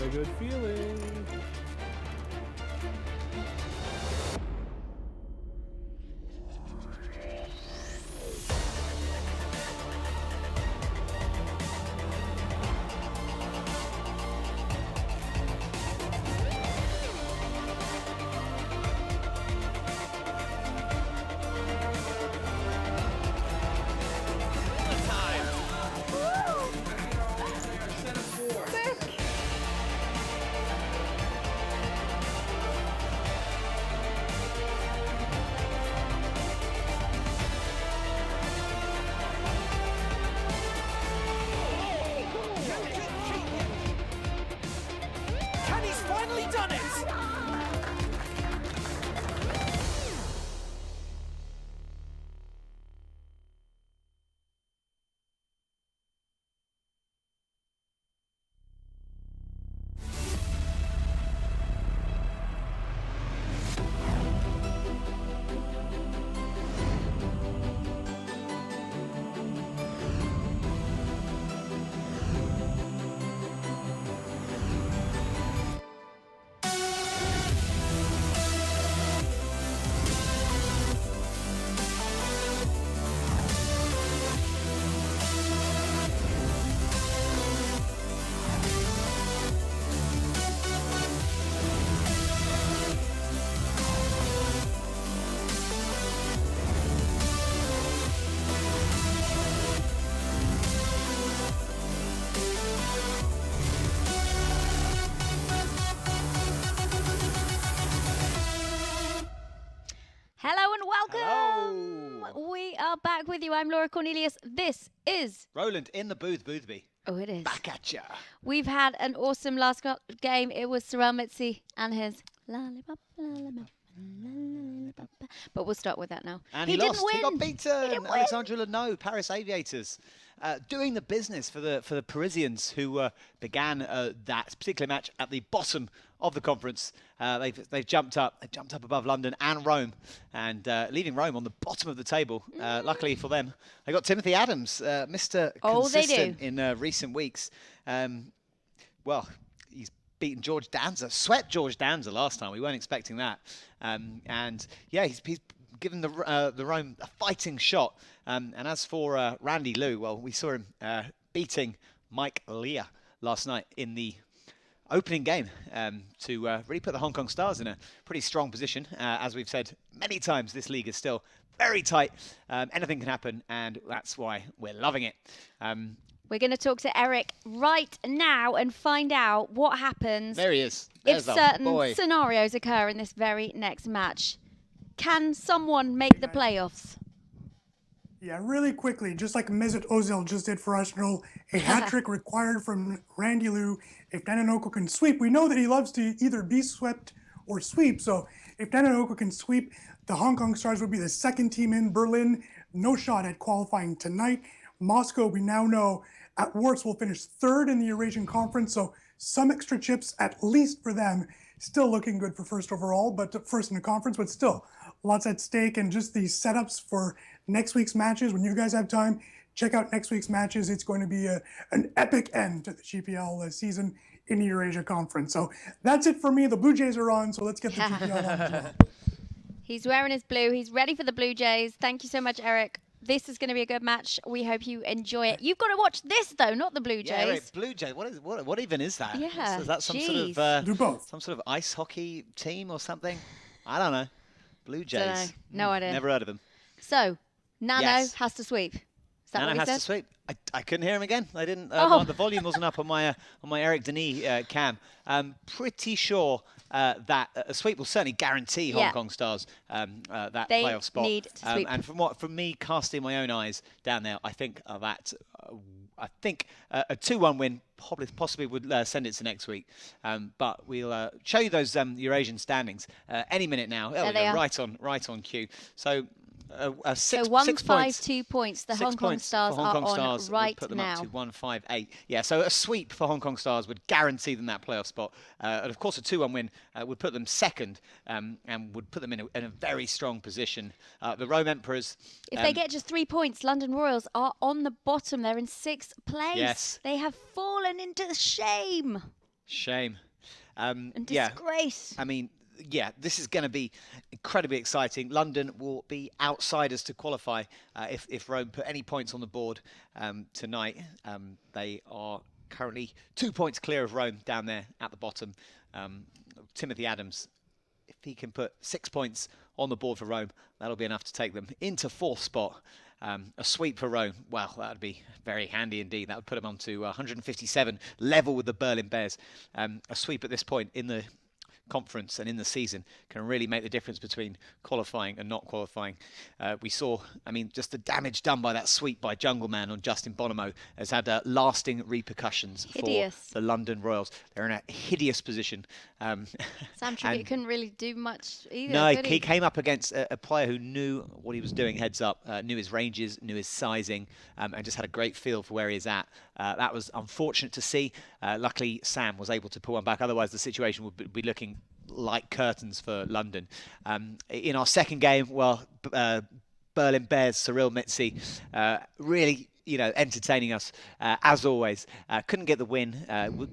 a good feeling. And he's finally done it! Hello and welcome. Hello. We are back with you. I'm Laura Cornelius. This is Roland in the booth, Boothby. Oh, it is. Back at ya. We've had an awesome last game. It was Sorel Mitzi and his lollipop, lollipop, lollipop. But we'll start with that now. And he he lost. didn't win. He got beaten. didn't win. Alexandra Leno, Paris Aviators, doing the business for the Parisians who began that particular match at the bottom of the conference. They've jumped up. They've jumped up above London and Rome, and leaving Rome on the bottom of the table. Luckily for them, they got Timothy Adams, Mr. Consistent in recent weeks. Well, he's beaten George Danza, swept George Danza last time. We weren't expecting that, and yeah, he's given the Rome a fighting shot. And as for Randy Liu, well, we saw him beating Mike Leah last night in the opening game to really put the Hong Kong Stars in a pretty strong position. As we've said many times, this league is still very tight. Anything can happen, and that's why we're loving it. We're going to talk to Eric right now and find out what happens There he is. if There's the certain boy. scenarios occur in this very next match. Can someone make the playoffs? Yeah, really quickly, just like Mesut Ozil just did for Arsenal, a hat trick required from Randy Liu. If Nanonoko can sweep, we know that he loves to either be swept or sweep. So if Nanonoko can sweep, the Hong Kong Stars would be the second team in. Berlin, no shot at qualifying tonight. Moscow, we now know, at worst will finish third in the Eurasian Conference. So some extra chips, at least for them, still looking good for first overall, but first in the conference, but still lots at stake. And just the setups for next week's matches, when you guys have time, check out next week's matches. It's going to be an epic end to the GPL season in the Eurasia Conference. So that's it for me. The Blue Jays are on, so let's get the GPL on as well. He's wearing his blue. He's ready for the Blue Jays. Thank you so much, Eric. This is going to be a good match. We hope you enjoy it. You've got to watch this, though, not the Blue Jays. Yeah, Eric, Blue Jays. What even is that? Yeah, Is that some jeez. sort of Do both. some sort of ice hockey team or something? I don't know. Blue Jays. Dunno. No idea. Never heard of them. So, Nano Yes. has to sweep. Is that Nano what he has said? to sweep. I couldn't hear him again. I didn't. Oh. The volume wasn't up on my Eric Denis cam. Pretty sure that a sweep will certainly guarantee Hong Yeah. Kong Stars that They playoff spot. need to sweep. And from me casting my own eyes down there, I think that a 2-1 win possibly would send it to next week. But we'll show you those Eurasian standings any minute now. There we they go, are. right on cue. So. So 6 points. 152 points. The 6 Hong Kong points Stars for Hong Kong are on Stars would right put them now. up to 158. Yeah, so a sweep for Hong Kong Stars would guarantee them that playoff spot. And of course, a 2-1 win would put them second and would put them in a very strong position. The Rome Emperors. If they get just 3 points, London Royals are on the bottom. They're in 6th place. Yes. They have fallen into shame. Shame. And Yeah, disgrace. I mean, yeah, this is going to be incredibly exciting. London will be outsiders to qualify if Rome put any points on the board tonight. They are currently 2 points clear of Rome down there at the bottom. Timothy Adams, if he can put 6 points on the board for Rome, that'll be enough to take them into 4th spot. A sweep for Rome, well, that would be very handy indeed. That would put them on to 157, level with the Berlin Bears. A sweep at this point in the conference and in the season can really make the difference between qualifying and not qualifying. We saw, I mean, just the damage done by that sweep by Jungle Man on Justin Bonomo has had lasting repercussions for the London Royals. They're in a hideous position. Sam Trickett couldn't really do much either. No, could he came up against a player who knew what he was doing heads up, knew his ranges, knew his sizing, and just had a great feel for where he is at. That was unfortunate to see. Luckily, Sam was able to pull one back. Otherwise, the situation would be looking like curtains for London. In our second game, well, Berlin Bears, Cyril Mitzi, really, entertaining us as always. Couldn't get the win.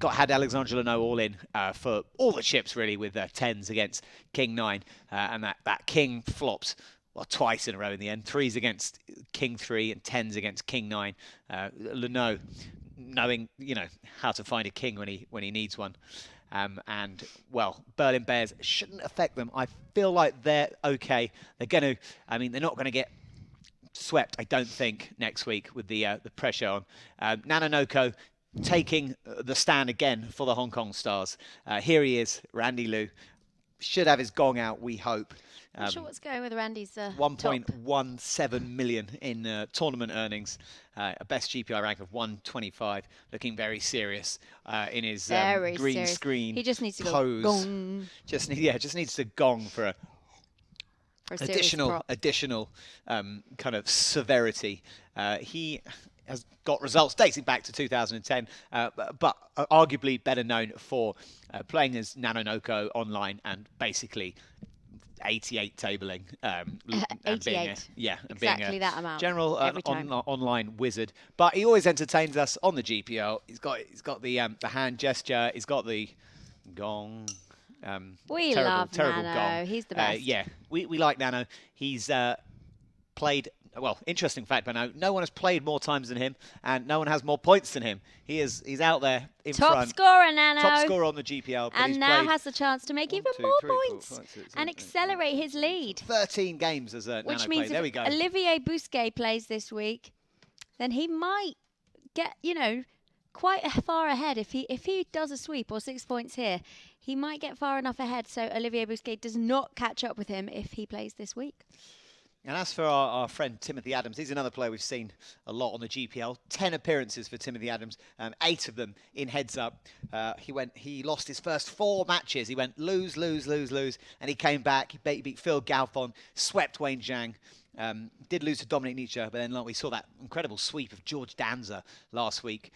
Had Alexandre Leno all in for all the chips really with 10s against King 9, and that King flopped. Well, twice in a row in the end. 3s against King 3 and 10s against King 9. Leno knowing how to find a king when he needs one. And, well, Berlin Bears shouldn't affect them. I feel like they're okay. They're not going to get swept, I don't think, next week with the pressure on. Nanonoko taking the stand again for the Hong Kong Stars. Here he is, Randy Liu. Should have his gong out, we hope. Not sure what's going with Randy's 1.17 million in tournament earnings, a best GPI rank of 125, looking very serious in his green screen. He just needs to pose. Go gong. Just needs to gong for additional kind of severity. He has got results dating back to 2010, but arguably better known for playing as Nanonoko online and basically 88 tabling. 88. Exactly that amount. General online wizard. But he always entertains us on the GPL. He's got the hand gesture. He's got the gong. We love Nano. Gong. He's the best. Yeah, we like Nano. He's played. Well, interesting fact, but no one has played more times than him, and no one has more points than him. He's out there in front. Top scorer, Nano. Top scorer on the GPL. And now has the chance to make even more points and accelerate his lead. 13 games as Nano Which means there we go. if Olivier Bousquet plays this week, then he might get, quite far ahead. If he does a sweep or 6 points here, he might get far enough ahead so Olivier Bousquet does not catch up with him if he plays this week. And as for our friend Timothy Adams, he's another player we've seen a lot on the GPL. 10 appearances for Timothy Adams, 8 of them in heads up. He lost his first 4 matches. He went lose, and he came back. He beat Phil Galfon, swept Wayne Zhang. Did lose to Dominic Nietzsche, but then we saw that incredible sweep of George Danza last week.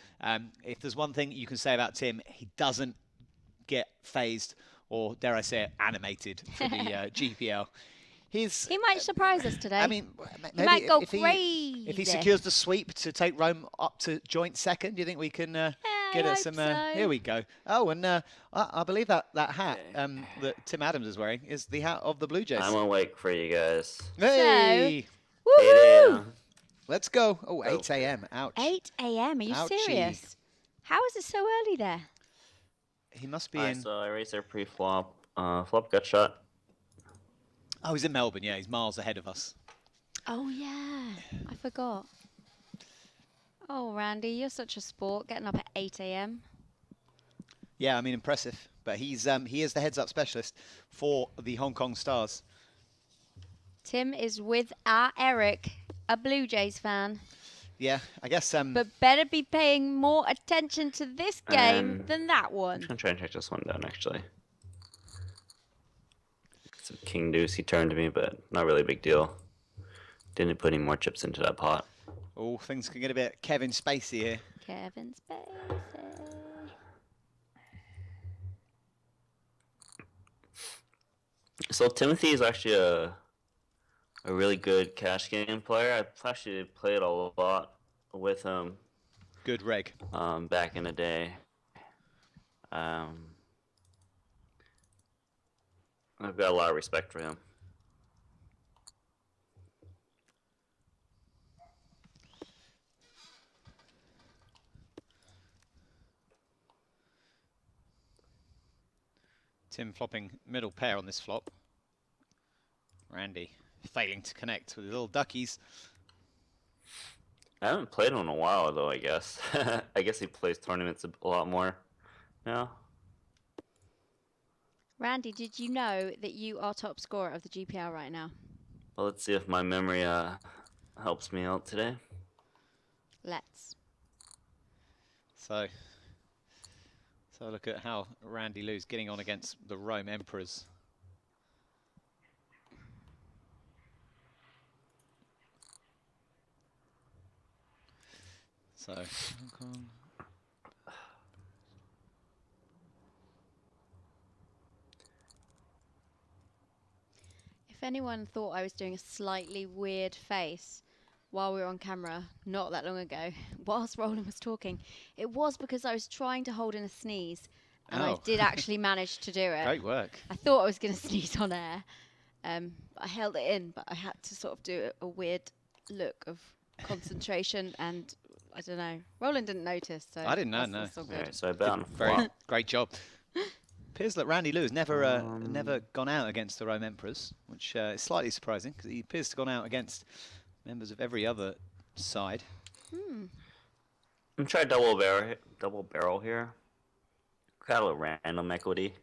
If there's one thing you can say about Tim, he doesn't get phased or, dare I say it, animated for the GPL. He might surprise us today. I mean, maybe he might go crazy. If he secures the sweep to take Rome up to joint second, do you think we can get at some? So. Here we go. Oh, and I believe that hat that Tim Adams is wearing is the hat of the Blue Jays. I'm awake for you guys. Hey, so, woohoo! Let's go. Oh, 8 a.m. Ouch. 8 a.m. Are you serious? How is it so early there? He must be in. So Eraser pre-flop. Flop got shot. Oh, he's in Melbourne. Yeah, he's miles ahead of us. Oh yeah, I forgot. Oh, Randy, you're such a sport, getting up at 8 a.m. Yeah, I mean, impressive. But he is the heads-up specialist for the Hong Kong Stars. Tim is with our Eric, a Blue Jays fan. Yeah, I guess. But better be paying more attention to this game than that one. I'm just gonna try and check this one down, actually. Some King Deuce, he turned to me, but not really a big deal. Didn't put any more chips into that pot. Oh, things can get a bit Kevin Spacey here. Kevin Spacey. So Timothy is actually a really good cash game player. I actually played a lot with him. Good reg. Back in the day. I've got a lot of respect for him. Tim flopping middle pair on this flop. Randy failing to connect with the little duckies. I haven't played him in a while, though, I guess. I guess he plays tournaments a lot more now. Randy, did you know that you are top scorer of the GPL right now? Well, let's see if my memory helps me out today. Let's. So look at how Randy Lou's getting on against the Rome Emperors. So, If anyone thought I was doing a slightly weird face while we were on camera not that long ago, whilst Roland was talking, it was because I was trying to hold in a sneeze, and I Oh. did actually manage to do it. great work. I thought I was going to sneeze on air. I held it in, but I had to sort of do a weird look of concentration, and I don't know. Roland didn't notice, so I didn't know, no. that's all good. Alright, so I bet on Very flop. great job. Appears that Randy Lou has never gone out against the Rome Emperors, which is slightly surprising because he appears to have gone out against members of every other side. I'm trying double barrel here. Got a little random equity.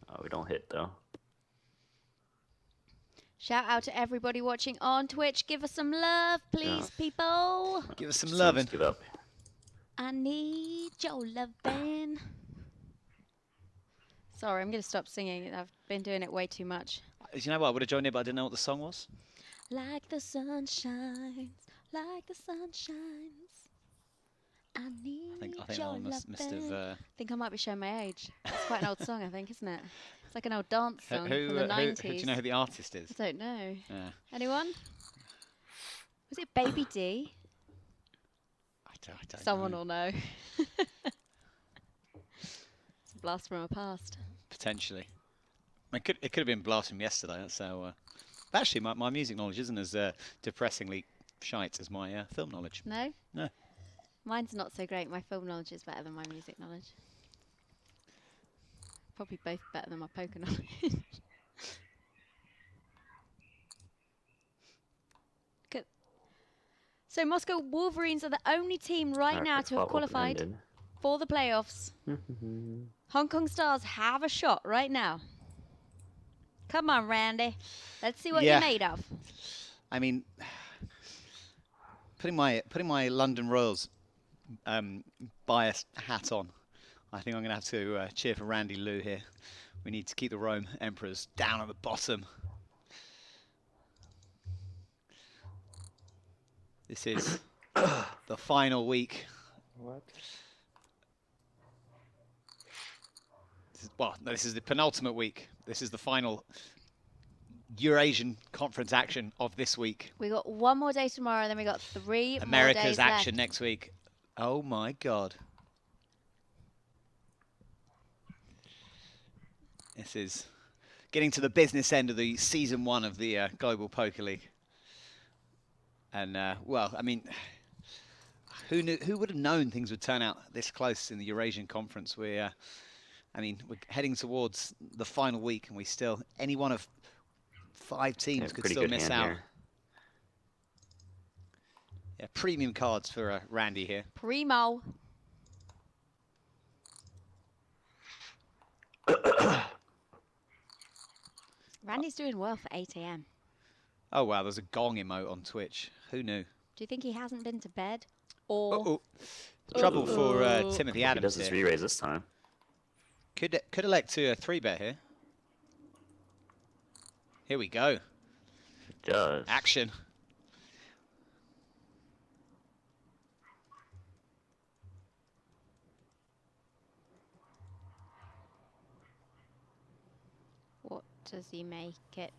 Oh, we don't hit though. Shout out to everybody watching on Twitch. Give us some love, please, people. Give us some So loving. let's give up. I need your loving. Sorry, I'm going to stop singing. I've been doing it way too much. You know what? I would have joined in, but I didn't know what the song was. Like the sun shines, like the sun shines. I need I think your that one must loving. have. I think I might be showing my age. It's quite an old song, I think, isn't it? It's like an old dance Who, song who, from the who, 90s. do you know who the artist is? I don't know. Yeah. Anyone? Was it Baby D? I don't Someone know. will know. It's a blast from our past. Potentially. It could have been Blast from yesterday. That's how. But actually, my music knowledge isn't as depressingly shite as my film knowledge. No? No. Mine's not so great. My film knowledge is better than my music knowledge. Probably both better than my poker knowledge. Good. So Moscow Wolverines are the only team right now to have qualified for the playoffs. Hong Kong Stars have a shot right now. Come on, Randy. Let's see what Yeah. you're made of. I mean, putting my London Royals biased hat on, I think I'm going to have to cheer for Randy Lou here. We need to keep the Rome Emperors down at the bottom. This is the final week. What? This is the penultimate week. This is the final Eurasian conference action of this week. We got one more day tomorrow, then we got 3 more America's days action left. next week. Oh my God. This is getting to the business end of the season 1 of the Global Poker League. And well, I mean, who would have known things would turn out this close in the Eurasian conference? I mean, we're heading towards the final week, and we still, any one of 5 teams could still miss out. Here. Yeah, premium cards for Randy here. Primo. Randy's doing well for 8 a.m. Oh wow, there's a gong emote on Twitch. Who knew? Do you think he hasn't been to bed? Or Trouble for Timothy He Adams does his here. re-raise this time. Could elect to a 3-bet here. Here we go. It does. Action. what does he make it?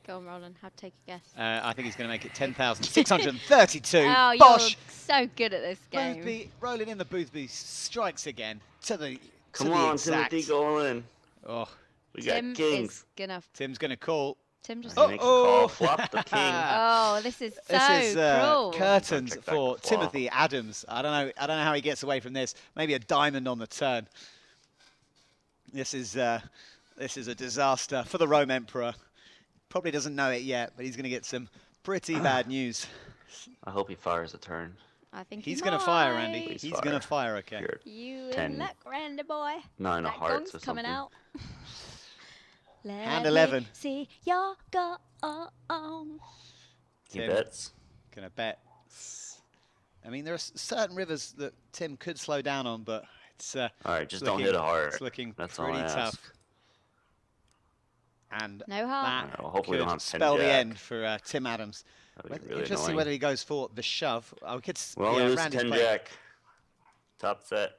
Go on, Roland. Have to take a guess. I think he's going to make it 10,632. Oh, Bosh! you're so good at this game. Boothby, rolling in the Boothby, strikes again to the Come to the on, exact. Timothy, go all in. Oh, We Tim got kings. is gonna. Tim's going to call. Tim just. He makes a call, flop the king. Oh, this is so This is cruel. curtains Check back for the flop. Timothy Adams. I don't know how he gets away from this. Maybe a diamond on the turn. This is a disaster for the Rome Emperor. Probably doesn't know it yet, but he's going to get some pretty bad news. I hope he fires a turn. I think He's going to fire, might. Randy. Please He's fire. going to fire, okay. Here, You 10, in luck, Randy boy. 9 of That hearts gong's or coming something. out. Let Hand me 11. See your go. He Tim. bets. Going to bet. I mean, there are certain rivers that Tim could slow down on, but it's All right, just don't looking- hit a heart. It's looking That's all pretty I tough. ask. And No harm. that Well, hopefully we could don't have 10 spell the jack. end for Tim Adams. That'd be really Interesting annoying. whether he goes for the shove. Oh, we could, We only yeah, lose Randy's 10 playing. jack. Top set.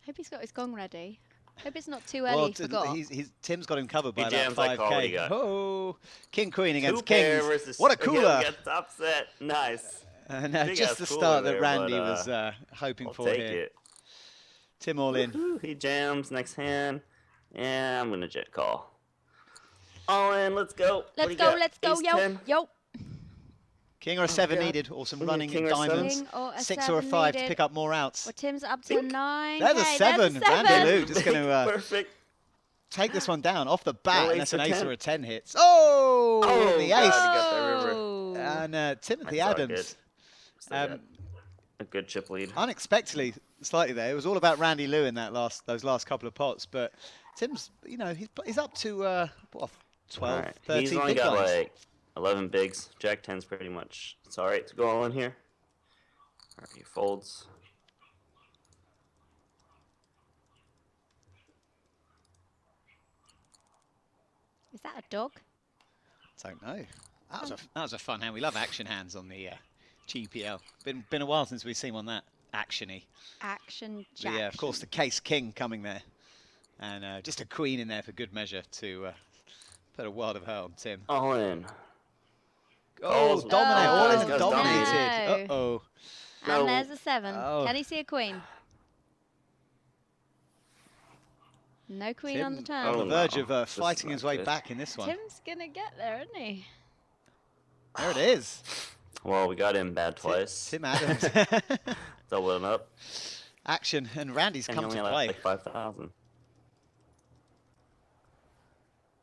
Hope he's got his gong ready. Hope it's not too early. Well, He forgot. Tim's got him covered He by jams, about I call what he 5k. got. Oh, King Queen against Two pair Kings. versus What a again, cooler! we got top set. Nice. And Big just ass the cooler start that there, Randy but, was hoping I'll for take here. it. Tim all in. Woohoo, he jams next hand. Yeah, I'm gonna jet call. All in, let's go. What do Let's you go, got? let's go, Ace yo, 10? yo. King or a 7 God. needed, or some We need running king or diamonds. King or a 6 or a 7 5 to needed. pick up more outs. Well, Tim's up to 9. There's a Hey, 7. There's a 7. Randy Lou just going to Perfect. take this one down off the bat No unless ace an or ace 10. or a 10 hits. Oh, Oh, the God, ace. he got that river. Oh. And Timothy That's all Adams, good. Still got um, a good chip lead. unexpectedly, slightly there. It was all about Randy Lou in those last couple of pots, but Tim's, he's up to what, 12, Alright, 13 he's only big got blinds. like 11 bigs. Jack 10's pretty much. It's all right to go all in here. Alright, he folds. Is that a dog? Don't know. That was a fun hand. We love action hands on the GPL. Been a while since we've seen one that actiony. Action But jack. yeah, of course, the case king coming there, and just a queen in there for good measure to put a world of her on Tim. All in. Oh, Calls. dominate! Oh, All in guys, dominated. no. Uh-oh. And No. there's a 7. Oh. Can he see a queen? No queen on the Tim turn. on the Oh, verge no. of This is fighting his not way good. back in this one. Tim's gonna get there, isn't he? There it is. Well, we got him bad twice. Tim Adams. Doubling up. Action, and Randy's And come he to only play. like 5,000.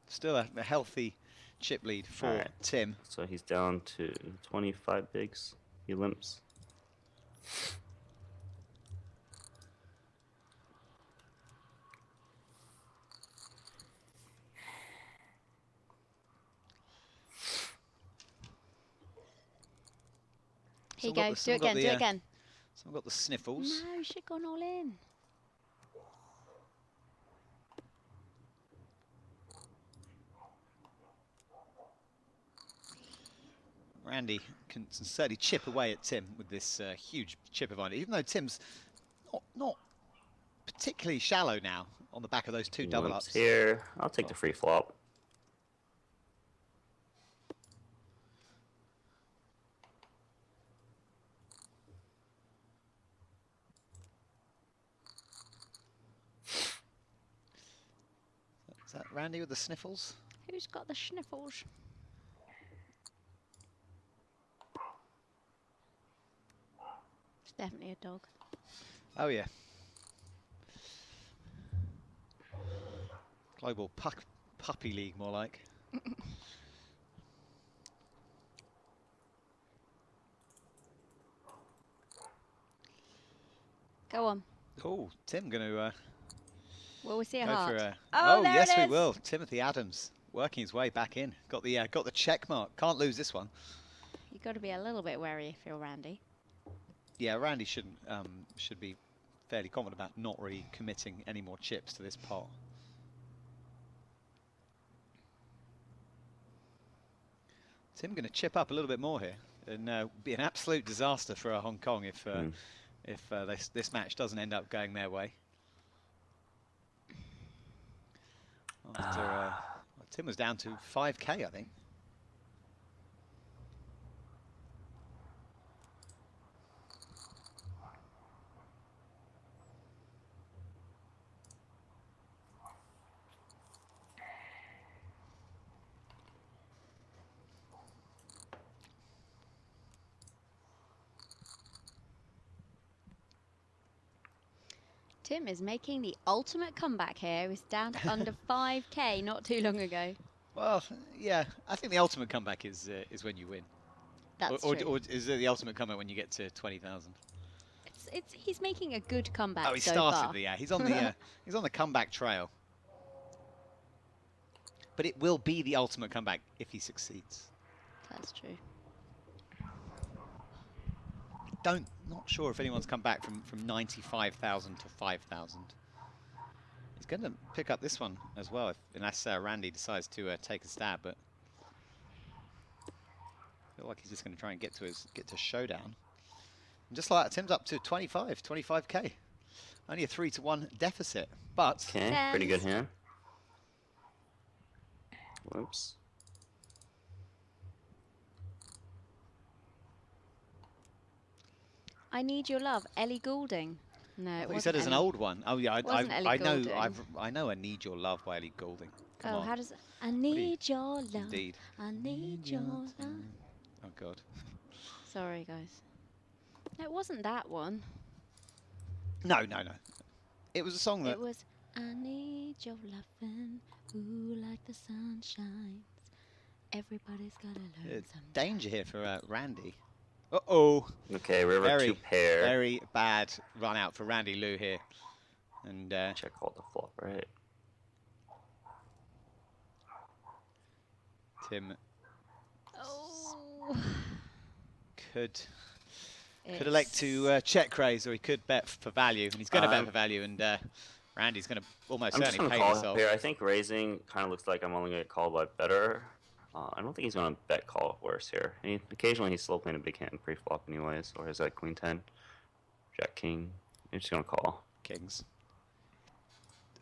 Still a healthy chip lead for Alright. Tim. So he's down to 25 bigs. He limps. Here you Someone got go. the- Do it someone got again. the, Do it again. Someone got the sniffles. No, you should have gone all in. Randy can certainly chip away at Tim with this huge chip advantage, even though Tim's not particularly shallow now on the back of those two double Limps ups. here. I'll take the free flop. Is that Randy with the sniffles? Who's got the sniffles? It's definitely a dog. Oh yeah. Global puppy league, more like. Go on. Oh, Tim going to Will we see a go heart? for a. Oh, there yes, it we is. will. Timothy Adams working his way back in. Got the check mark. Can't lose this one. You've got to be a little bit wary if you're Randy. Yeah, Randy should be fairly confident about not really committing any more chips to this pot. Tim going to chip up a little bit more here, and be an absolute disaster for Hong Kong if this match doesn't end up going their way. After well, Tim was down to 5k, I think. Tim is making the ultimate comeback here. He was down to under 5k not too long ago. Well, yeah, I think the ultimate comeback is when you win. That's or, true. or is it the ultimate comeback when you get to 20,000? He's making a good comeback Oh, he so started far. the he's on the he's on the comeback trail. But it will be the ultimate comeback if he succeeds. That's true. Not sure if anyone's come back from 95,000 to 5,000. He's going to pick up this one as well, unless Randy decides to take a stab. But I feel like he's just going to try and get to showdown. And just like that, Tim's up to 25k. Only a 3-1 deficit, but Okay, pretty good hand. Whoops. I Need Your Love, Ellie Goulding. No, I it thought you wasn't said as an Ellie. old one. Oh yeah, Wasn't Ellie I know Goulding. I know I Need Your Love by Ellie Goulding. Come Oh, on. how does I need your love? Indeed. I need your love. Oh god. Sorry, guys. No, it wasn't that one. No. It was a song that It was I need your loving, ooh, like the sun shines. Everybody's gotta learn something. danger here for Randy. Uh-oh. Okay, river 2 pair. Very bad run out for Randy Lou here. And Check all the flop, right? Tim Oh. could elect to check raise, or he could bet for value, and he's going to bet for value, and Randy's going to almost I'm just certainly going pay to call himself. here. I think raising kind of looks like I'm only going to call by better. I don't think he's going to bet call worse here. Occasionally he's slow playing a big hand pre-flop anyways, or is that Queen 10, Jack King. He's just going to call. Kings.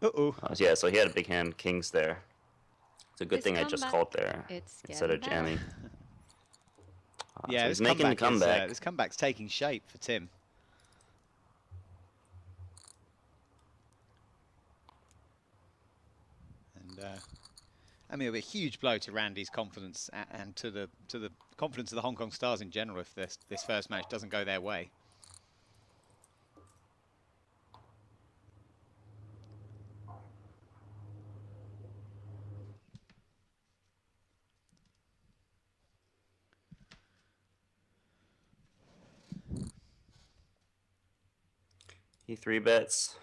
Uh-oh. Yeah, so he had a big hand, Kings there. It's a good This thing I just comeback, called there it's instead of getting better. jamming. Yeah, so this he's making the comeback comeback. this comeback's taking shape for Tim. And I mean, it'll be a huge blow to Randy's confidence and to the confidence of the Hong Kong Stars in general if this first match doesn't go their way. He 3-bets.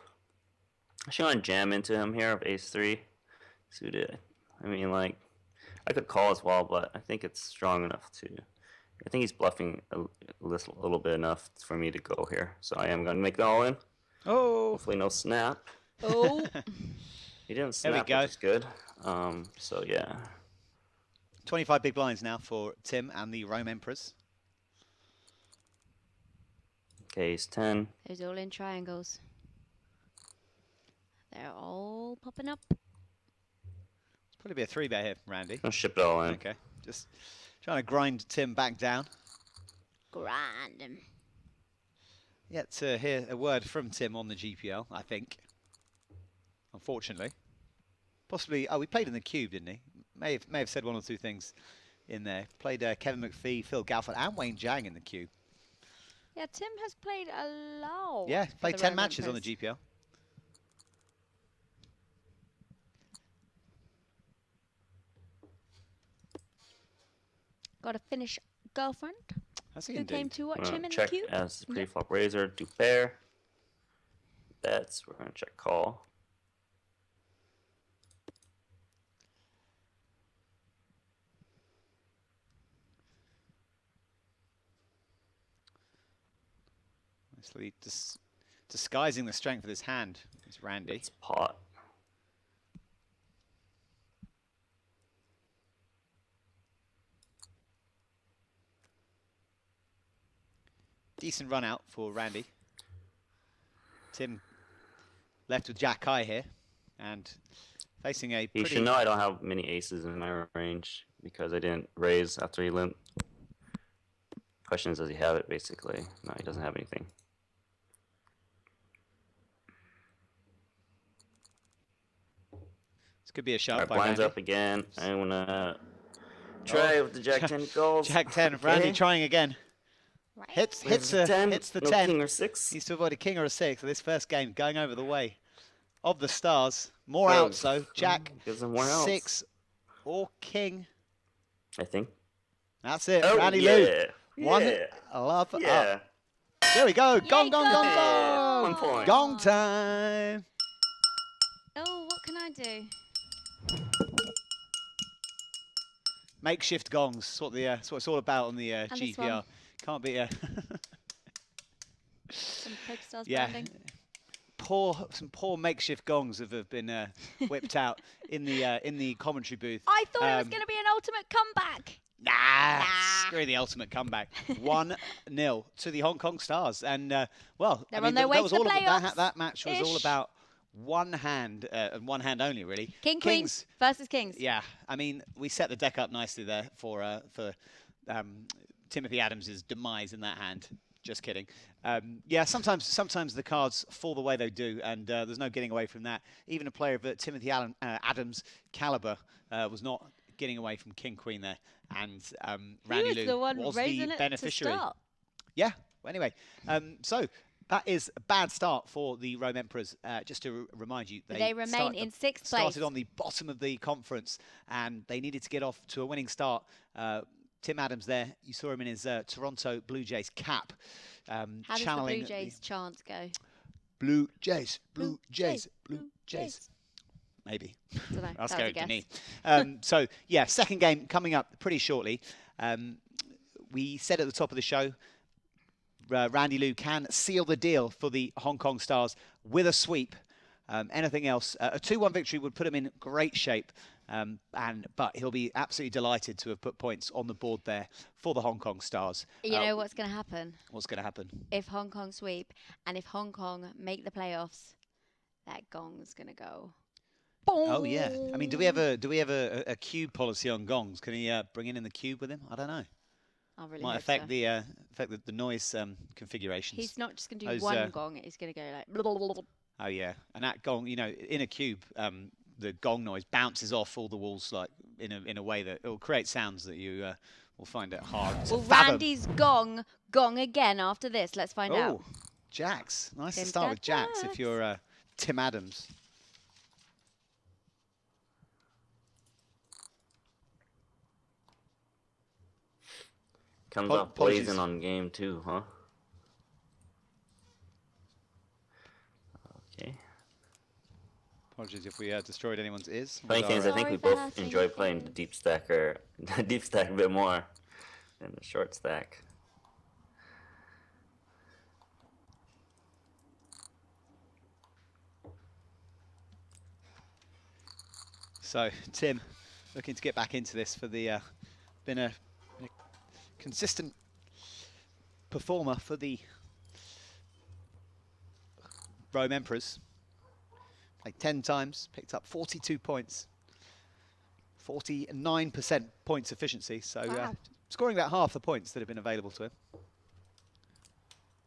Actually, want to jam into him here of ace-3 suited. I mean, like, I could call as well, but I think it's strong enough to. I think he's bluffing a little bit enough for me to go here. So I am going to make the all-in. Oh! Hopefully no snap. Oh. He didn't There we snap, go. which is good. So yeah. 25 big blinds now for Tim and the Rome Emperors. Okay, he's 10. Those all in triangles. They're all popping up. It's probably be a 3-bet here, Randy. I'll ship it all in. Okay, just trying to grind Tim back down. Grind 'em. Yet to hear a word from Tim on the GPL, I think. Unfortunately. Possibly, oh, we played in the cube, didn't he? May have said one or two things in there. Played Kevin McPhee, Phil Galford, and Wayne Jang in the cube. Yeah, Tim has played a lot. Yeah, for played the 10 Rome matches on the Emperors. GPL. Got a Finnish girlfriend Has he who came indeed? to watch him in the Check cube. as the Yep. pre-flop raiser, do pair. Bets, we're going to check call. Nicely disguising the strength of his hand is Randy. It's pot. Decent run out for Randy. Tim left with Jack High here, and facing a He pretty... should know I don't have many aces in my range because I didn't raise after he limped. Question is, does he have it, basically? No, he doesn't have anything. This could be a shot Alright, by blinds Randy. up again. I wanna try with the Jack 10 goals. Jack 10. Randy trying again. Right. Hits Hits the 10. hits the No 10. king or 6. Needs to avoid a king or a 6. So this first game going over the way of the stars. More Oh, outs though. Jack gives him more outs. 6 or king. I think. That's it. Oh, Randy yeah. Lou. One Yeah. love Yeah. up. There we go. Gong, Yay, gong, gong, gong! gong. 1 point. Gong time. Oh, what can I do? Makeshift gongs. That's what that's what it's all about on the this GPL. one. Can't be Some PokerStars yeah. branding. Some poor makeshift gongs have been whipped out in the commentary booth. I thought it was Um, going to be an ultimate comeback. Nah, screw the ultimate comeback. 1-0 to the Hong Kong Stars, and well, They're I mean, on their that way was to the all about, playoffs that match was all ish. about one hand and one hand only, really. King, Kings, Queen versus Kings. yeah. I mean, we set the deck up nicely there for Timothy Adams' demise in that hand. Just kidding. Yeah, sometimes the cards fall the way they do, and there's no getting away from that. Even a player of Timothy Adams' caliber was not getting away from King Queen there, and Randy He was Lou the one was raising the it beneficiary. to start. Yeah. Well, anyway, so that is a bad start for the Rome Emperors. Just to remind you, They remain in 6th place. Started on the bottom of the conference, and they needed to get off to a winning start. Tim Adams there, you saw him in his Toronto Blue Jays cap. How does the channeling Blue Jays chant go? Blue Jays, Blue Blue Jays, Jays, Blue Blue Jays. Jays. Maybe. Dunno, Ask that was a Eric guess. Denis. So, yeah, second game coming up pretty shortly. We said at the top of the show, Randy Lou can seal the deal for the Hong Kong Stars with a sweep. Anything else? A 2-1 victory would put him in great shape. But he'll be absolutely delighted to have put points on the board there for the Hong Kong Stars. You know what's going to happen? What's going to happen? If Hong Kong sweep and if Hong Kong make the playoffs, that gong's going to go. Oh yeah. I mean, do we have a cube policy on gongs? Can he bring in the cube with him? I don't know. I really Might hope affect so. the noise configurations. He's not just going to do Those, one gong. He's going to go like. Blah, blah, blah, blah. Oh yeah, and that gong, in a cube, the gong noise bounces off all the walls like in a way that it will create sounds that you will find it hard to Will fathom. Randy's gong again after this? Let's find out. Oh, Jacks. Nice to Tim start with Jacks if Jacks. you're Tim Adams. Comes Apol- off apologies. blazing on game 2, huh? Okay. Apologies if we destroyed anyone's ears. Funny thing is, I think we Sorry for both hurting enjoy your playing the feelings. deep stack a bit more than the short stack. So, Tim, looking to get back into this for the been a consistent performer for the Rome Emperors. Played 10 times, picked up 42 points, 49% points efficiency. So, Wow. scoring about half the points that have been available to him,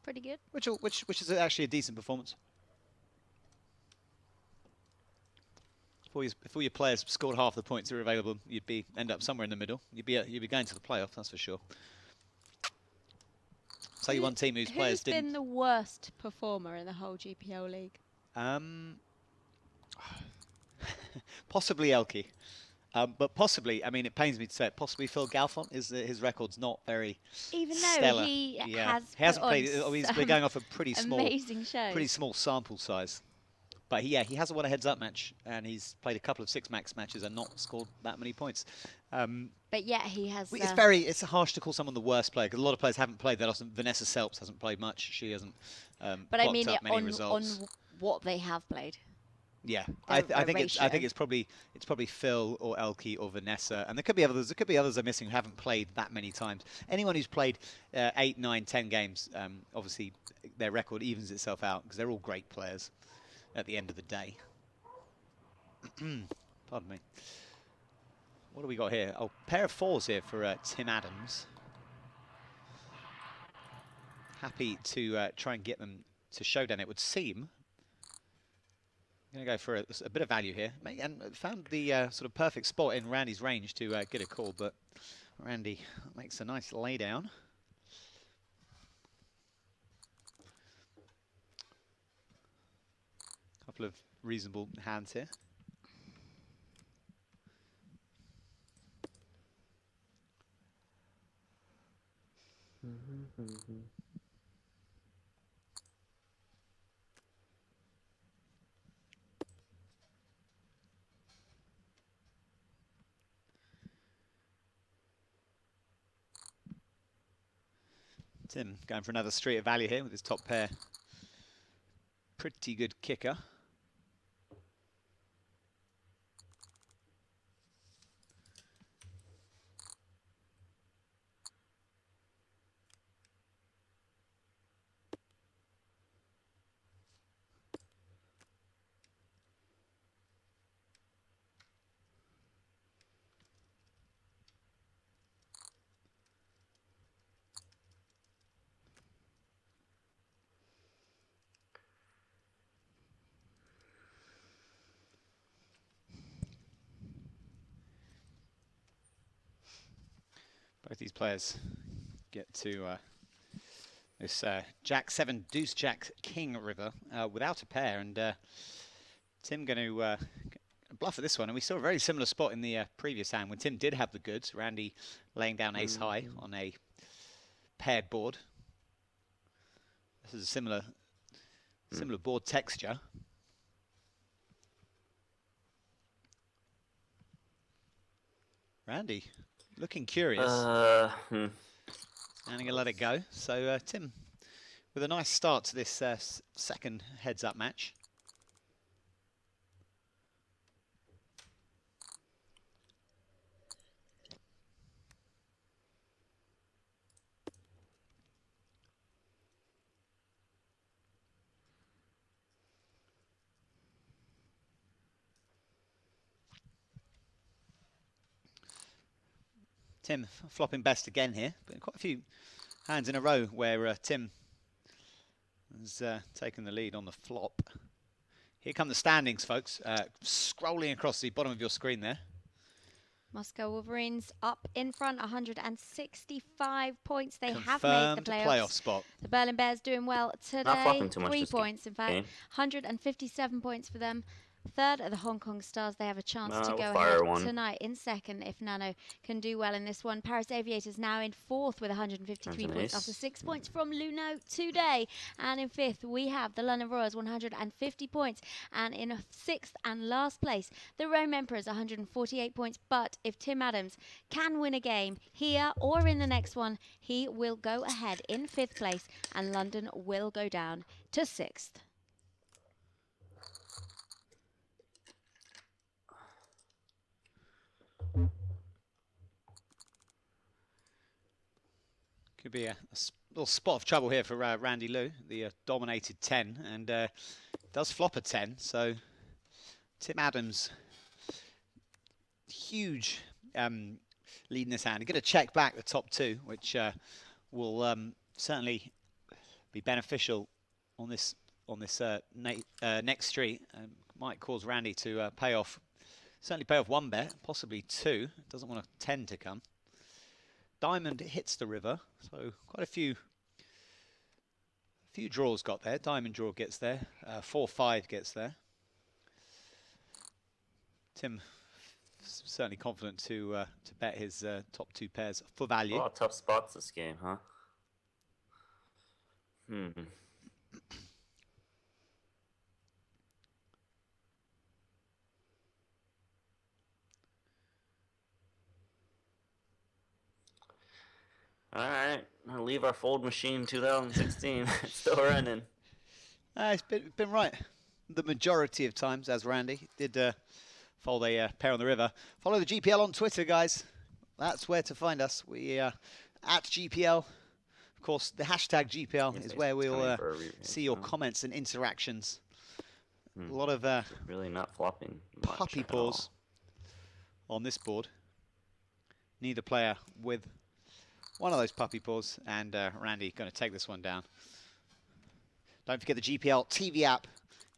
Pretty good. which is actually a decent performance. If all your players scored half the points that were available, you'd end up somewhere in the middle. You'd be going to the playoff, that's for sure. Say you one team whose players Who's been didn't. the worst performer in the whole GPL league? Possibly Elke, but possibly. I mean, it pains me to say it. Possibly Phil Galfont. His record's not very Even stellar. though he Yeah. has He hasn't put played. on I mean, we're some going off a pretty amazing shows. small sample size. But he hasn't won a heads-up match, and he's played a couple of 6-max matches and not scored that many points. But yet he has. It's harsh to call someone the worst player because a lot of players haven't played that often. Vanessa Selps hasn't played much. She hasn't. But I clocked mean, up many on results. what they have played. Yeah, the I think ratio. it's probably Phil or Elke or Vanessa, and there could be others. There could be others I'm missing who haven't played that many times. Anyone who's played 8, 9, 10 games, obviously their record evens itself out because they're all great players at the end of the day. Pardon me. What do we got here? Oh, pair of fours here for Tim Adams. Happy to try and get them to showdown, it would seem. I'm going to go for a bit of value here. And found the sort of perfect spot in Randy's range to get a call, but Randy makes a nice lay down. Couple of reasonable hands here. Tim going for another street of value here with his top pair. Pretty good kicker. Both these players get to this Jack 7 Deuce Jack King river without a pair, and Tim going to bluff at this one. And we saw a very similar spot in the previous hand when Tim did have the goods. Randy laying down ace high on a paired board. This is a similar board texture. Randy looking curious. And going to let it go. So Tim with a nice start to this second heads-up match. Tim flopping best again here, but quite a few hands in a row where Tim has taken the lead on the flop. Here come the standings, folks. Scrolling across the bottom of your screen there. Moscow Wolverines up in front, 165 points. They have Confirmed made the playoff spot. The Berlin Bears doing well today. Not flopping too much 3 this points, in fact. game. 157 points for them. Third are the Hong Kong Stars. They have a chance to we'll go fire ahead one. tonight in second if Nano can do well in this one. Paris Aviators now in fourth with 153 That's an points ace. after 6 points from Luno today. And in fifth, we have the London Royals, 150 points. And in sixth and last place, the Rome Emperors, 148 points. But if Tim Adams can win a game here or in the next one, he will go ahead in fifth place and London will go down to sixth. Could be a little spot of trouble here for Randy Lou, the dominated 10, and does flop a 10. So Tim Adams, huge lead in this hand. He's going to check back the top two, which will certainly be beneficial on this next street. Might cause Randy to certainly pay off one bet, possibly two. Doesn't want a 10 to come. Diamond hits the river, so quite a few draws got there. Diamond draw gets there, 4-5 gets there. Tim certainly confident to bet his top two pairs for value. A lot of tough spots this game, huh? All right, I'll leave our fold machine 2016. It's still running. It's been right the majority of times, as Randy did fold a pair on the river. Follow the GPL on Twitter, guys. That's where to find us. We are at GPL. Of course, the hashtag GPL is where we'll see your comments and interactions. A lot of really not flopping much puppy at paws. all. on this board. Neither player with one of those puppy paws, and Randy going to take this one down. Don't forget the GPL TV app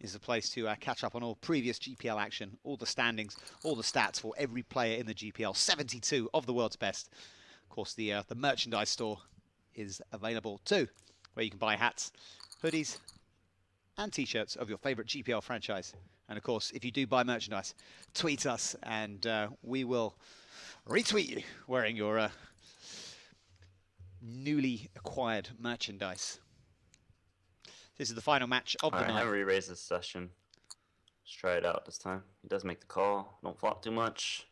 is the place to catch up on all previous GPL action, all the standings, all the stats for every player in the GPL, 72 of the world's best. Of course, the merchandise store is available too, where you can buy hats, hoodies, and t-shirts of your favorite GPL franchise. And of course, if you do buy merchandise, tweet us and we will retweet you wearing your newly acquired merchandise. This is the final match of the Alright, night. have re-raise this session. Let's try it out this time. He does make the call. Don't flop too much.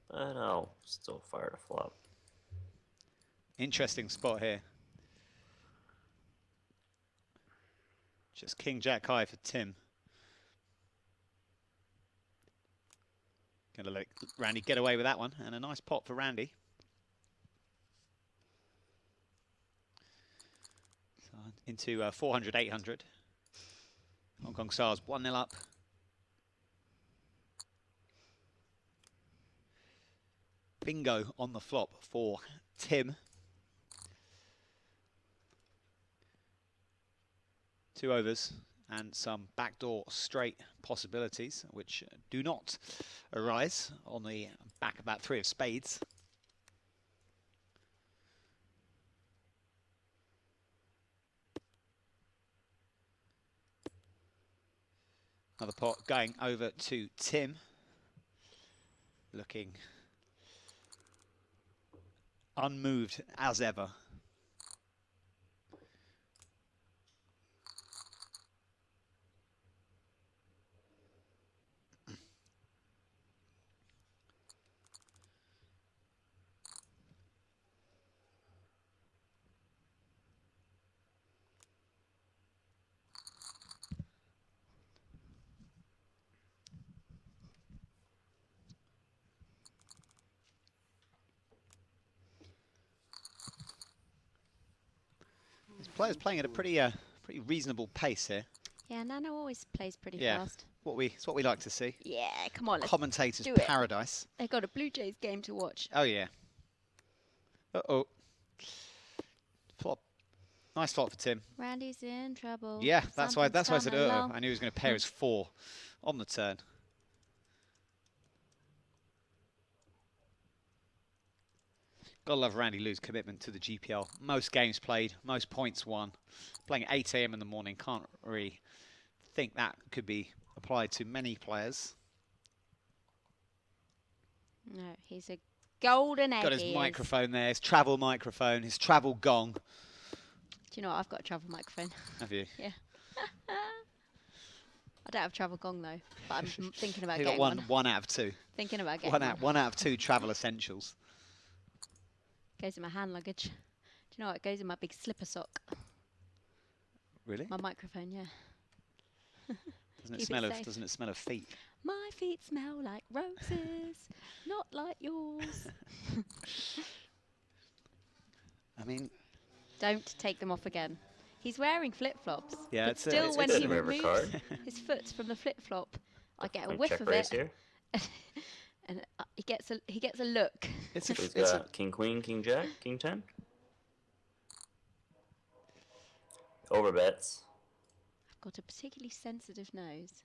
But I'll still fire the flop. Interesting spot here. Just King Jack high for Tim. Gonna let Randy get away with that one, and a nice pot for Randy. So into 400, 800. Hong Kong Stars 1-0 up. Bingo on the flop for Tim. 2 overs and some backdoor straight possibilities, which do not arise on the back of that 3 of spades. Another pot going over to Tim. Looking unmoved as ever. This player's playing at a pretty reasonable pace here. Yeah, Nano always plays pretty Yeah. fast. It's what we like to see. Yeah, come on, let's Commentators do it. paradise. They've got a Blue Jays game to watch. Oh yeah. Uh-oh. Flop. Nice flop for Tim. Randy's in trouble. Yeah, that's why I said coming along. I knew he was going to pair his 4 on the turn. Gotta love Randy Lou's commitment to the GPL. Most games played, most points won. Playing at 8 AM in the morning, can't really think that could be applied to many players. No, he's a golden egg. Got his he is. microphone there, his travel microphone, his travel gong. Do you know what? I've got a travel microphone. Have you? Yeah. I don't have travel gong though, but I'm thinking about You getting got one. one out of 2. Thinking about getting one. One out of 2 travel essentials. Goes in my hand luggage. Do you know what? It goes in my big slipper sock. Really? My microphone, yeah. Doesn't Keep it smell it of safe. doesn't it smell of feet? My feet smell like roses, not like yours. I mean, Don't take them off again. He's wearing flip-flops. Yeah, but it's a- still, it's- when it's he a river removes card. his foot from the flip-flop, I get a Wanna whiff check of raise it, here. and he gets a look. it's a He's it's a got King Queen, King Jack, King 10. Overbets. I've got a particularly sensitive nose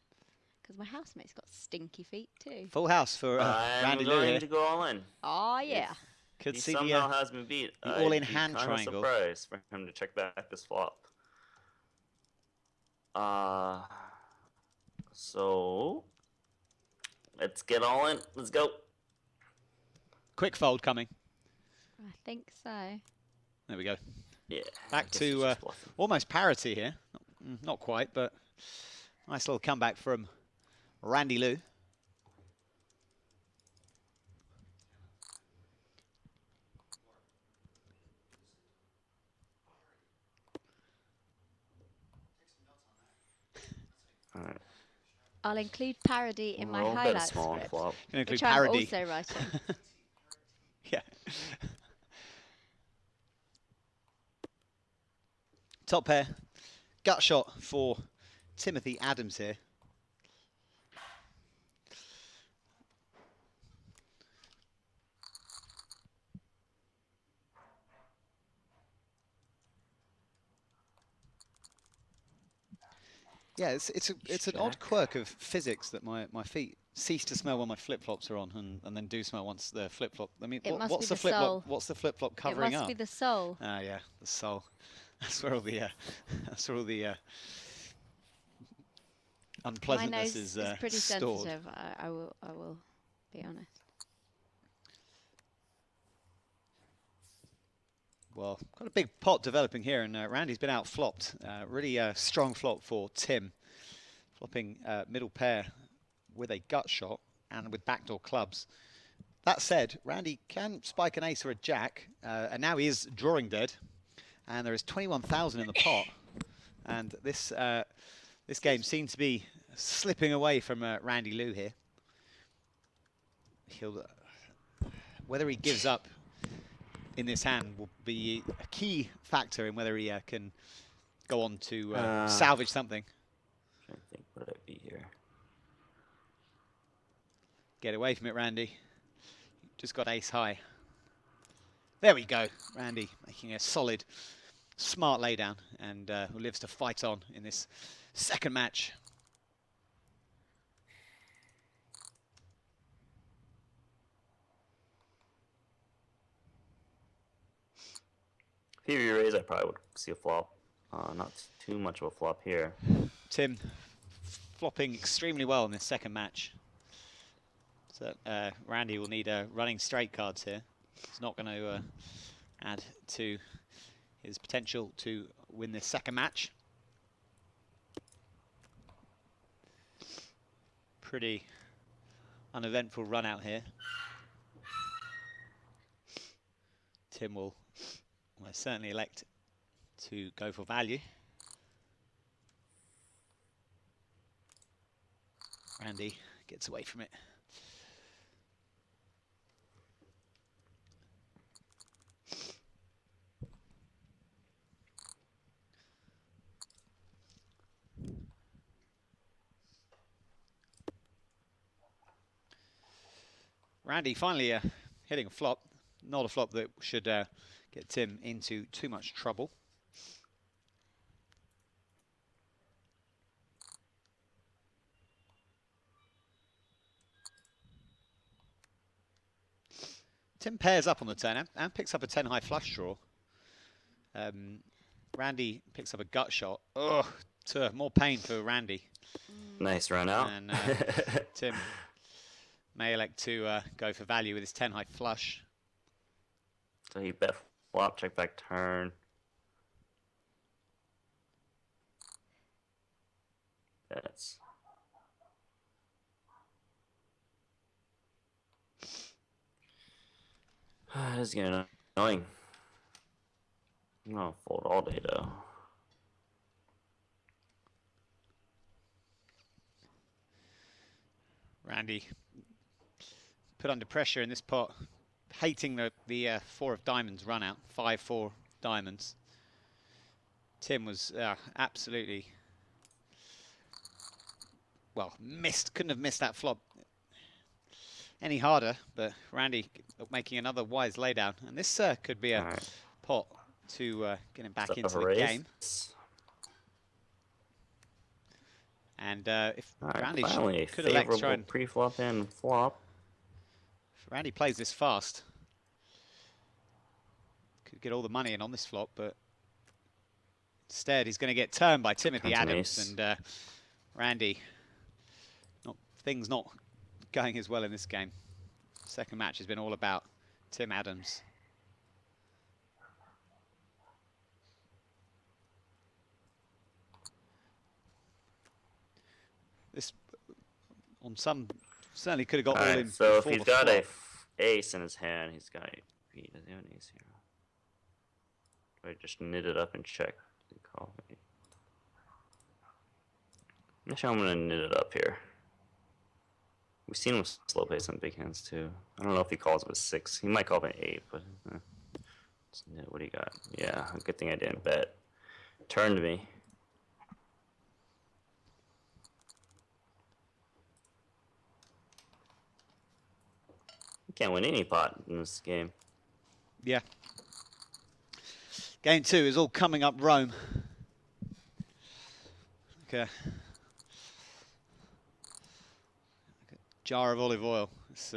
because my housemate's got stinky feet too. full house for I'm Randy Lou going here. to go all in. Oh yeah. Could He see somehow the has been beat. the I'd all-in be hand kinda triangle. Surprised for him to check back this flop. So let's get all in. Let's go. quick fold coming. I think so. There we go. Yeah. Back I guess to, he's just bluffing. Almost parity here. Not quite, but nice little comeback from Randy Lou. All right. I'll include parody in my Roll bet highlight small on script, flop. Gonna include which I'm parody. also writing. Yeah. Top pair. Gut shot for Timothy Adams here. Yeah, it's an odd Jack. quirk of physics that my feet cease to smell when my flip flops are on, and then do smell once the flip flop. I mean, It must what's be the the flip sole. flop? What's the flip flop It covering must up? be the sole. Ah, yeah, the sole. That's where all the that's where all the My unpleasantness nose is is pretty stored. sensitive. I will be honest. Well, got a big pot developing here, and Randy's been out flopped. Really strong flop for Tim, flopping middle pair with a gut shot and with backdoor clubs. That said, Randy can spike an ace or a jack, and now he is drawing dead. And there is 21,000 in the pot, and this this game seems to be slipping away from Randy Lou here. He'll whether he gives up in this hand will be a key factor in whether he can go on to salvage something. Trying to think what I'd be here. Get away from it, Randy. Just got ace high. There we go. Randy making a solid, smart laydown, and who lives to fight on in this second match. If he raise, I probably would see a flop. Not too much of a flop here. Tim flopping extremely well in this second match. So Randy will need running straight cards here. He's not going to add to his potential to win this second match. Pretty uneventful run out here. Tim will certainly elect to go for value. Randy gets away from it. Randy finally hitting a flop. Not a flop that should get Tim into too much trouble. Tim pairs up on the turn and picks up a 10 high flush draw. Randy picks up a gut shot. Ugh, more pain for Randy. Nice run out. And Tim may elect to go for value with his 10 high flush. So he bet flop, check back turn. Bets. This is getting annoying. I'm gonna fold all day though. Randy put under pressure in this pot, hating the 4 of diamonds run out, 5-4 diamonds. Tim was absolutely, well, couldn't have missed that flop any harder, but Randy making another wise laydown, and this could be a pot to get him back Step into of the raise. game. And if Randy finally could elect to try favorable and pre-flop and flop. if Randy plays this fast, could get all the money in on this flop, but instead he's going to get turned by Timothy Turns an Adams, ace. and Randy, things not going as well in this game. Second match has been all about Tim Adams. This, on some, certainly could have got all in So if before he's the got flop. a ace in his hand, he's got he doesn't have an ace here. Do I just knit it up and check? Call me. Actually, I'm gonna knit it up here. We've seen him slow play some big hands too. I don't know if he calls with a 6. He might call with an 8, but let's knit. What do you got? Yeah, good thing I didn't bet. Turn to me. You can't win any pot in this game. Yeah. Game 2 is all coming up Rome. like a jar of olive oil. This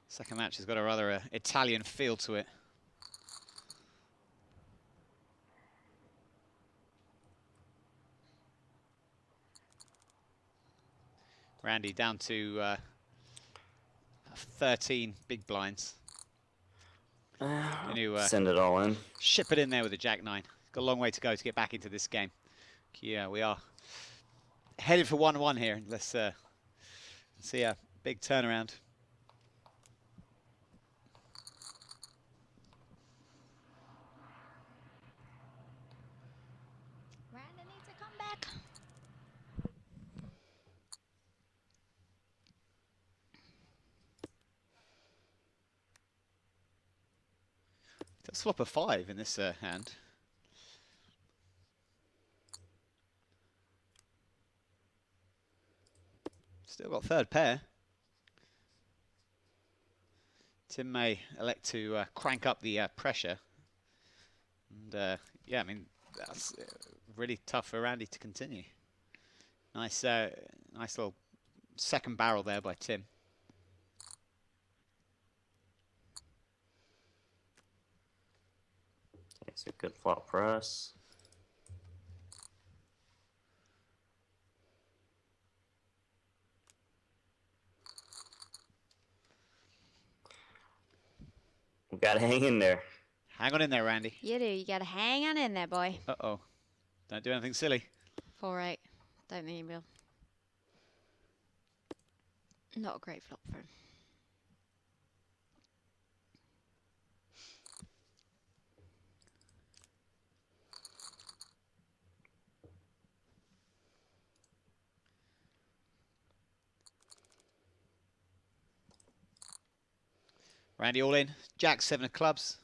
second match has got a rather Italian feel to it. Randy down to 13 big blinds. Send it all in. Ship it in there with a Jack-9. Got a long way to go to get back into this game. Yeah, we are headed for 1-1 here. Let's see a big turnaround. Randa needs to come back. Let's swap a 5 in this hand. Still got third pair. Tim may elect to crank up the pressure. And yeah, I mean, that's really tough for Randy to continue. Nice, nice little second barrel there by Tim. It's a good flop for us. We gotta hang in there. Hang on in there, Randy. You do. You got to hang on in there, boy. Uh-oh. Don't do anything silly. 4-8. Don't think he will. Not a great flop for him. Randy all in. Jack 7 of clubs.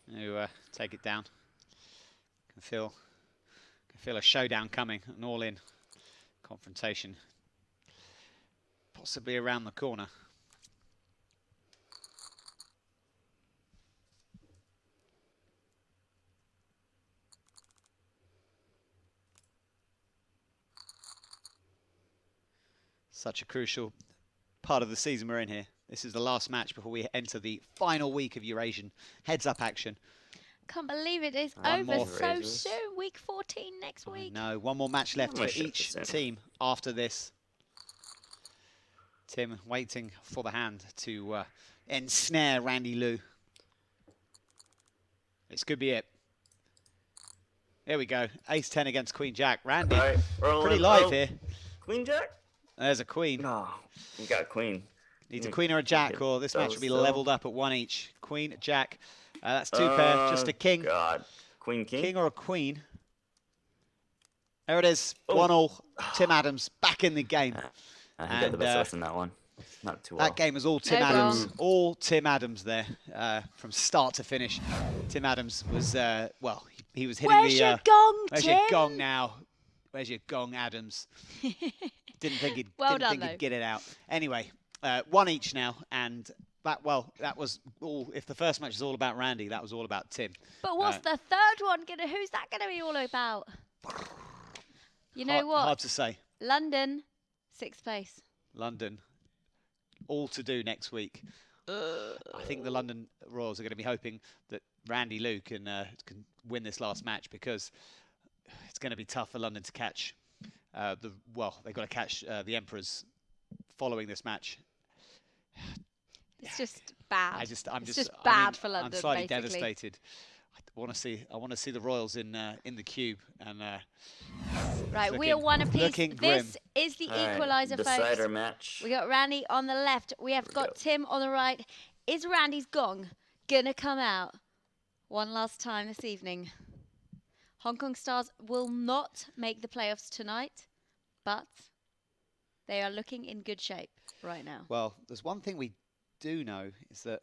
To take it down. Can feel a showdown coming. An all in confrontation. Possibly around the corner. Such a crucial part of the season we're in here. This is the last match before we enter the final week of Eurasian heads-up action. Can't believe it is One over more. so soon. Week 14 next week. No, one more match left for each team after this. Tim waiting for the hand to ensnare Randy Lou. This could be it. Here we go. Ace-10 against Queen-Jack. Randy, Right, pretty live here. Queen Jack? There's a queen. No, we got a queen. Needs a queen or a jack, or this match will be leveled up at 1 each. Queen, jack. That's 2 pair. Just a king. God. Queen, king? King or a queen. There it is. Oh. 1-1. Tim Adams back in the game. He got the best us in that one. Not too well. That game was all Tim No Adams. wrong. All Tim Adams there from start to finish. Tim Adams was, well, he was hitting Where's the... your gong, Where's Tim? your gong now? Where's your gong, Adams? Didn't think he'd, Well didn't done, think though. he'd get it out. Anyway, 1 each now, and that was all. If the first match is all about Randy, that was all about Tim. But what's the third one gonna? Who's that gonna be all about? You know what? Hard to say. London, 6th place. London, all to do next week. I think the London Royals are going to be hoping that Randy Lou can win this last match, because it's going to be tough for London to catch. They've got to catch the Emperors following this match. It's just bad. I'm it's just bad for London. I'm slightly basically. devastated. I want to see the Royals in the cube, and Right, we are one apiece. looking This grim. is the All right, equaliser, decider folks. match. We got Randy on the left. We have got Tim on the right. Is Randy's gong gonna come out one last time this evening? Hong Kong Stars will not make the playoffs tonight, but they are looking in good shape right now. Well, there's one thing we do know, is that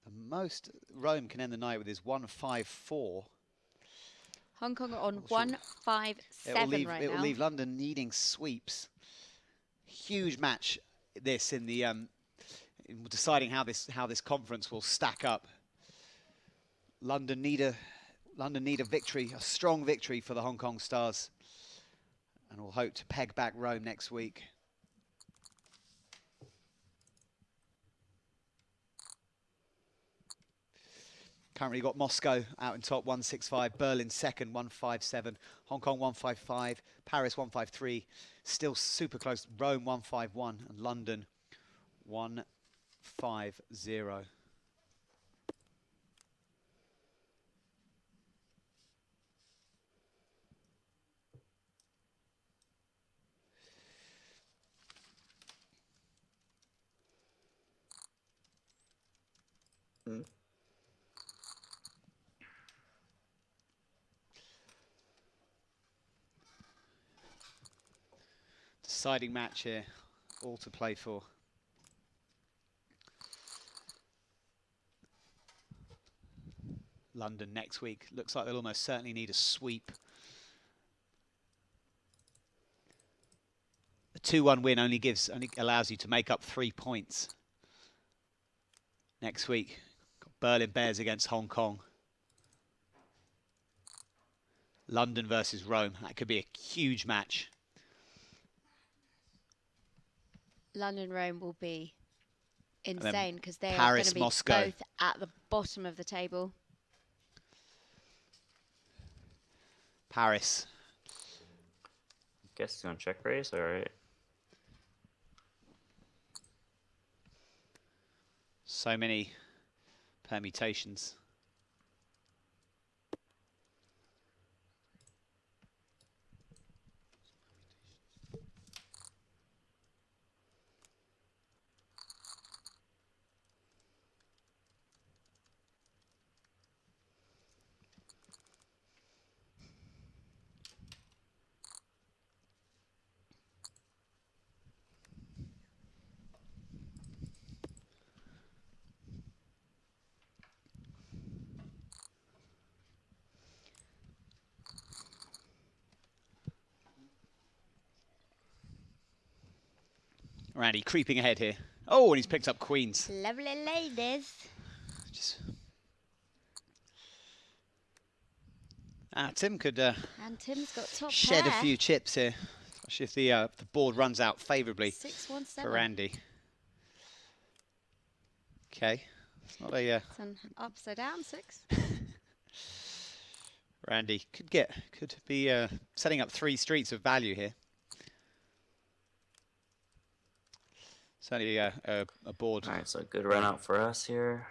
the most Rome can end the night with is 154. Hong Kong are on It will 157 right it will now. leave London needing sweeps. Huge match this in the in deciding how this conference will stack up. London need a victory, a strong victory for the Hong Kong Stars. and we'll hope to peg back Rome next week. Currently got Moscow out in top, 165, Berlin second, 157, Hong Kong 155, Paris 153, still super close, Rome 151, and London 150. Deciding match here, all to play for. London next week. Looks like they'll almost certainly need a sweep. A 2-1 win only allows you to make up 3 points. Next week, got Berlin Bears against Hong Kong. London versus Rome. That could be a huge match. London Rome will be insane because they are Paris, going to be Moscow. both at the bottom of the table. Paris. Guess he's on check raise, alright. So many permutations. Randy creeping ahead here. Oh, and he's picked up queens. Lovely ladies. Just... Tim could And Tim's got top shed pair. a few chips here, especially if the board runs out favourably 617. for Randy. Okay, it's not a It's an upside down 6. Randy could be setting up 3 streets of value here. Certainly a board. Alright, so good run out for us here.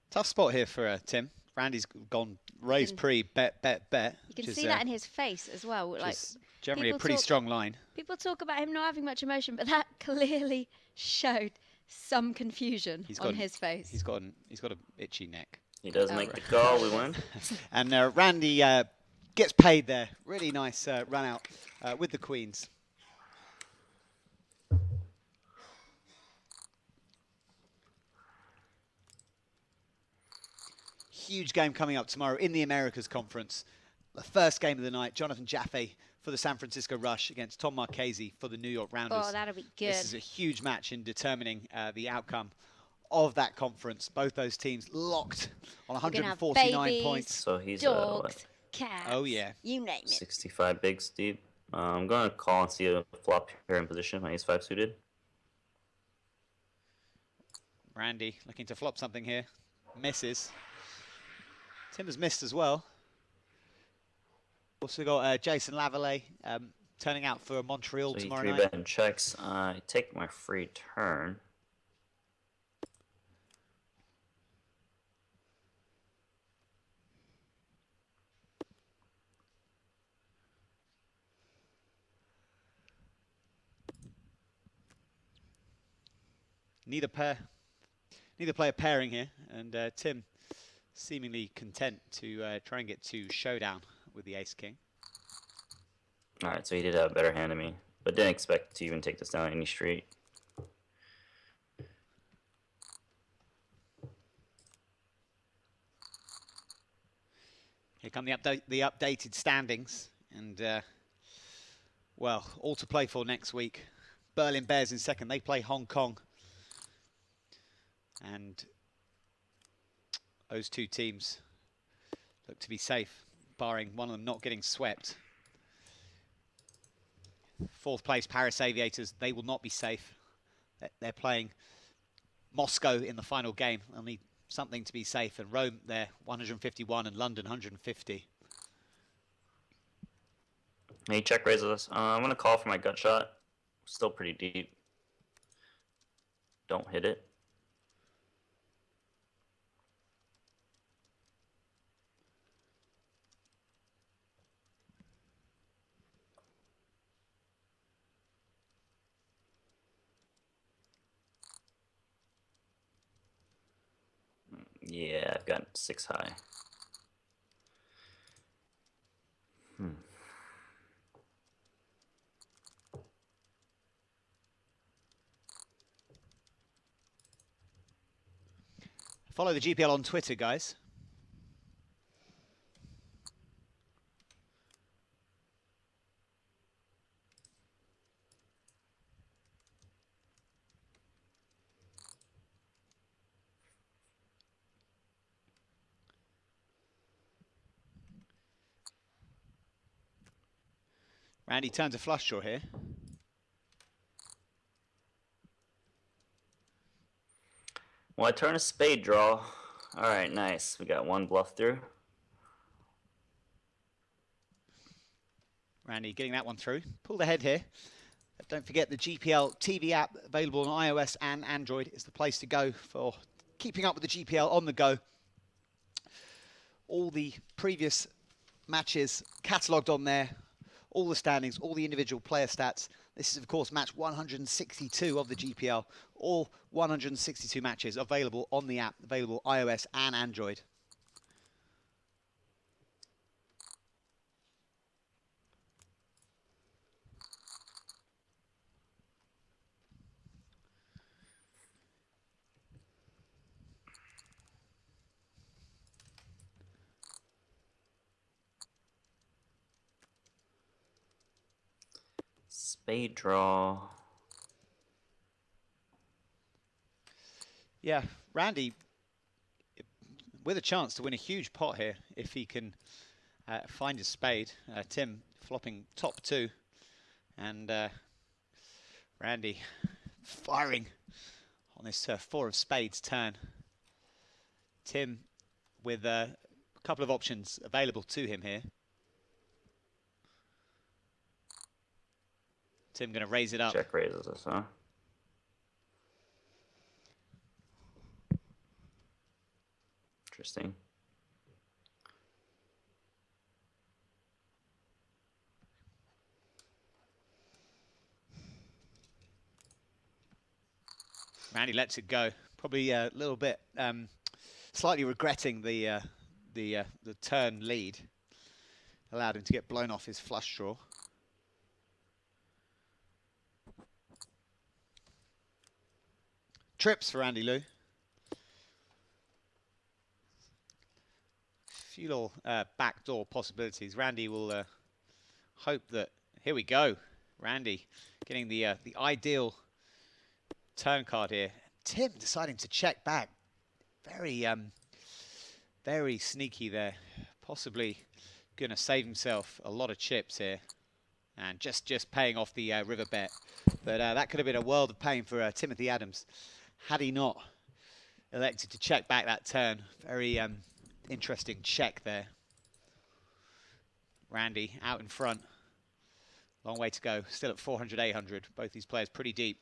Tough spot here for Tim. Randy's gone raise pre, bet, bet, bet. You can see that in his face as well. Like, generally a people pretty talk- strong line. people talk about him not having much emotion, but that clearly showed some confusion on his face. He's got an itchy neck. He does make the call, we win. And Randy gets paid there. Really nice run out with the queens. Huge game coming up tomorrow in the Americas Conference. The first game of the night, Jonathan Jaffe for the San Francisco Rush against Tom Marchese for the New York Rounders. Oh, that'll be good. This is a huge match in determining the outcome of that conference. Both those teams locked on We're gonna have 149 babies, points. So he's dogs, cats. Oh, yeah. You name it. 65 bigs deep. I'm going to call and see a flop here in position. My ace-5 suited. Randy looking to flop something here. Misses. Tim has missed as well. Also got Jason Lavallee turning out for Montreal So he tomorrow 3-bet night. and checks. I take my free turn. Neither player pairing here, and Tim seemingly content to try and get to showdown with the ace-king. Alright, so he did have a better hand than me, but didn't expect to even take this down any street. Here come the updated standings, and well, all to play for next week. Berlin Bears in second. They play Hong Kong. And Those two teams look to be safe, barring one of them not getting swept. Fourth place Paris Aviators, they will not be safe. They're playing Moscow in the final game. They'll need something to be safe. And Rome, they're 151 and London 150. He check raises us. I'm gonna call for my gut shot. Still pretty deep. Don't hit it. Yeah, I've got 6 high. Follow the GPL on Twitter, guys. Randy turns a flush draw here. Well, I turn a spade draw. All right, nice. We got one bluff through. Randy getting that one through. Pulled ahead here. Don't forget the GPL TV app available on iOS and Android is the place to go for keeping up with the GPL on the go. All the previous matches catalogued on there, all the standings, all the individual player stats. This is, of course, match 162 of the GPL. All 162 matches available on the app, available iOS and Android. Spade draw. Yeah, Randy with a chance to win a huge pot here if he can find his spade. Tim flopping top 2 and Randy firing on this 4 of spades turn. Tim with a couple of options available to him here. Tim going to raise it up. Check raises us, huh? Interesting. Randy lets it go. Probably a little bit, slightly regretting the turn lead. Allowed him to get blown off his flush draw. Trips for Andy Lou. Few little backdoor possibilities. Randy will hope that. Here we go. Randy getting the ideal turn card here. Tim deciding to check back. Very very sneaky there. Possibly going to save himself a lot of chips here, and just paying off the river bet. But that could have been a world of pain for Timothy Adams had he not elected to check back that turn. Very interesting check there. Randy out in front. Long way to go. Still at 400, 800. Both these players pretty deep.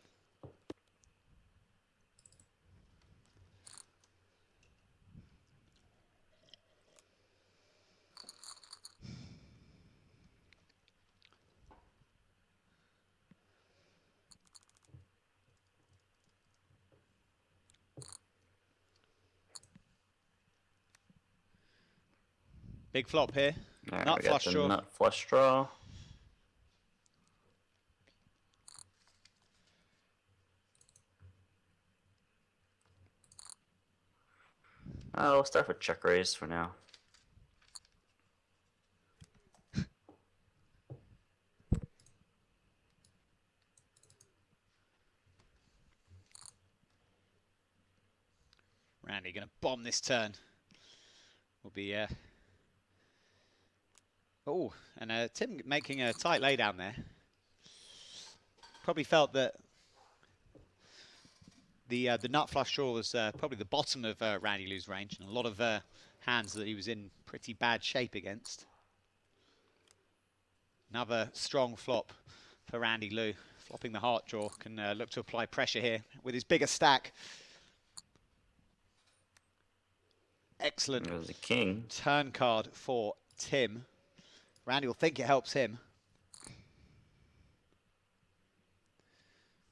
Big flop here. Right, Nut we got flush the draw. nut flush draw. We'll start with check raise for now. Randy going to bomb this turn. will be... Oh, and Tim making a tight lay down there. Probably felt that the nut flush draw was probably the bottom of Randy Lou's range, and a lot of hands that he was in pretty bad shape against. Another strong flop for Randy Lou. Flopping the heart draw, can look to apply pressure here with his bigger stack. Excellent. It was a king. Turn card for Tim. Randy will think it helps him.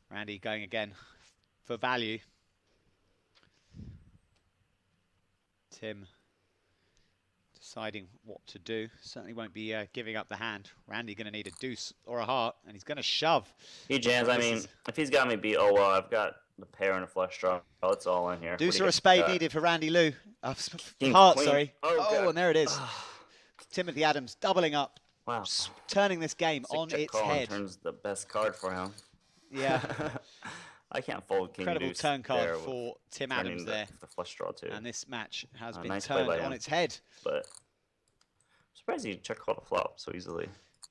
Randy going again for value. Tim deciding what to do. Certainly won't be giving up the hand. Randy going to need a deuce or a heart, and he's going to shove. He jams. I mean, if he's got me beat, oh well. I've got the pair and a flush draw. Oh, it's all in here. Deuce or a spade needed for Randy Lou. King, Heart, queen. sorry. Oh, And there it is. Timothy Adams doubling up. Wow. Turning this game Sick on check its call and head. turns the best card for him. Yeah. I can't fold king Incredible deuce turn card there for Tim turning Adams there. The flush draw too. And this match has been nice play turned by on him. its head. But I'm surprised he check called a flop so easily.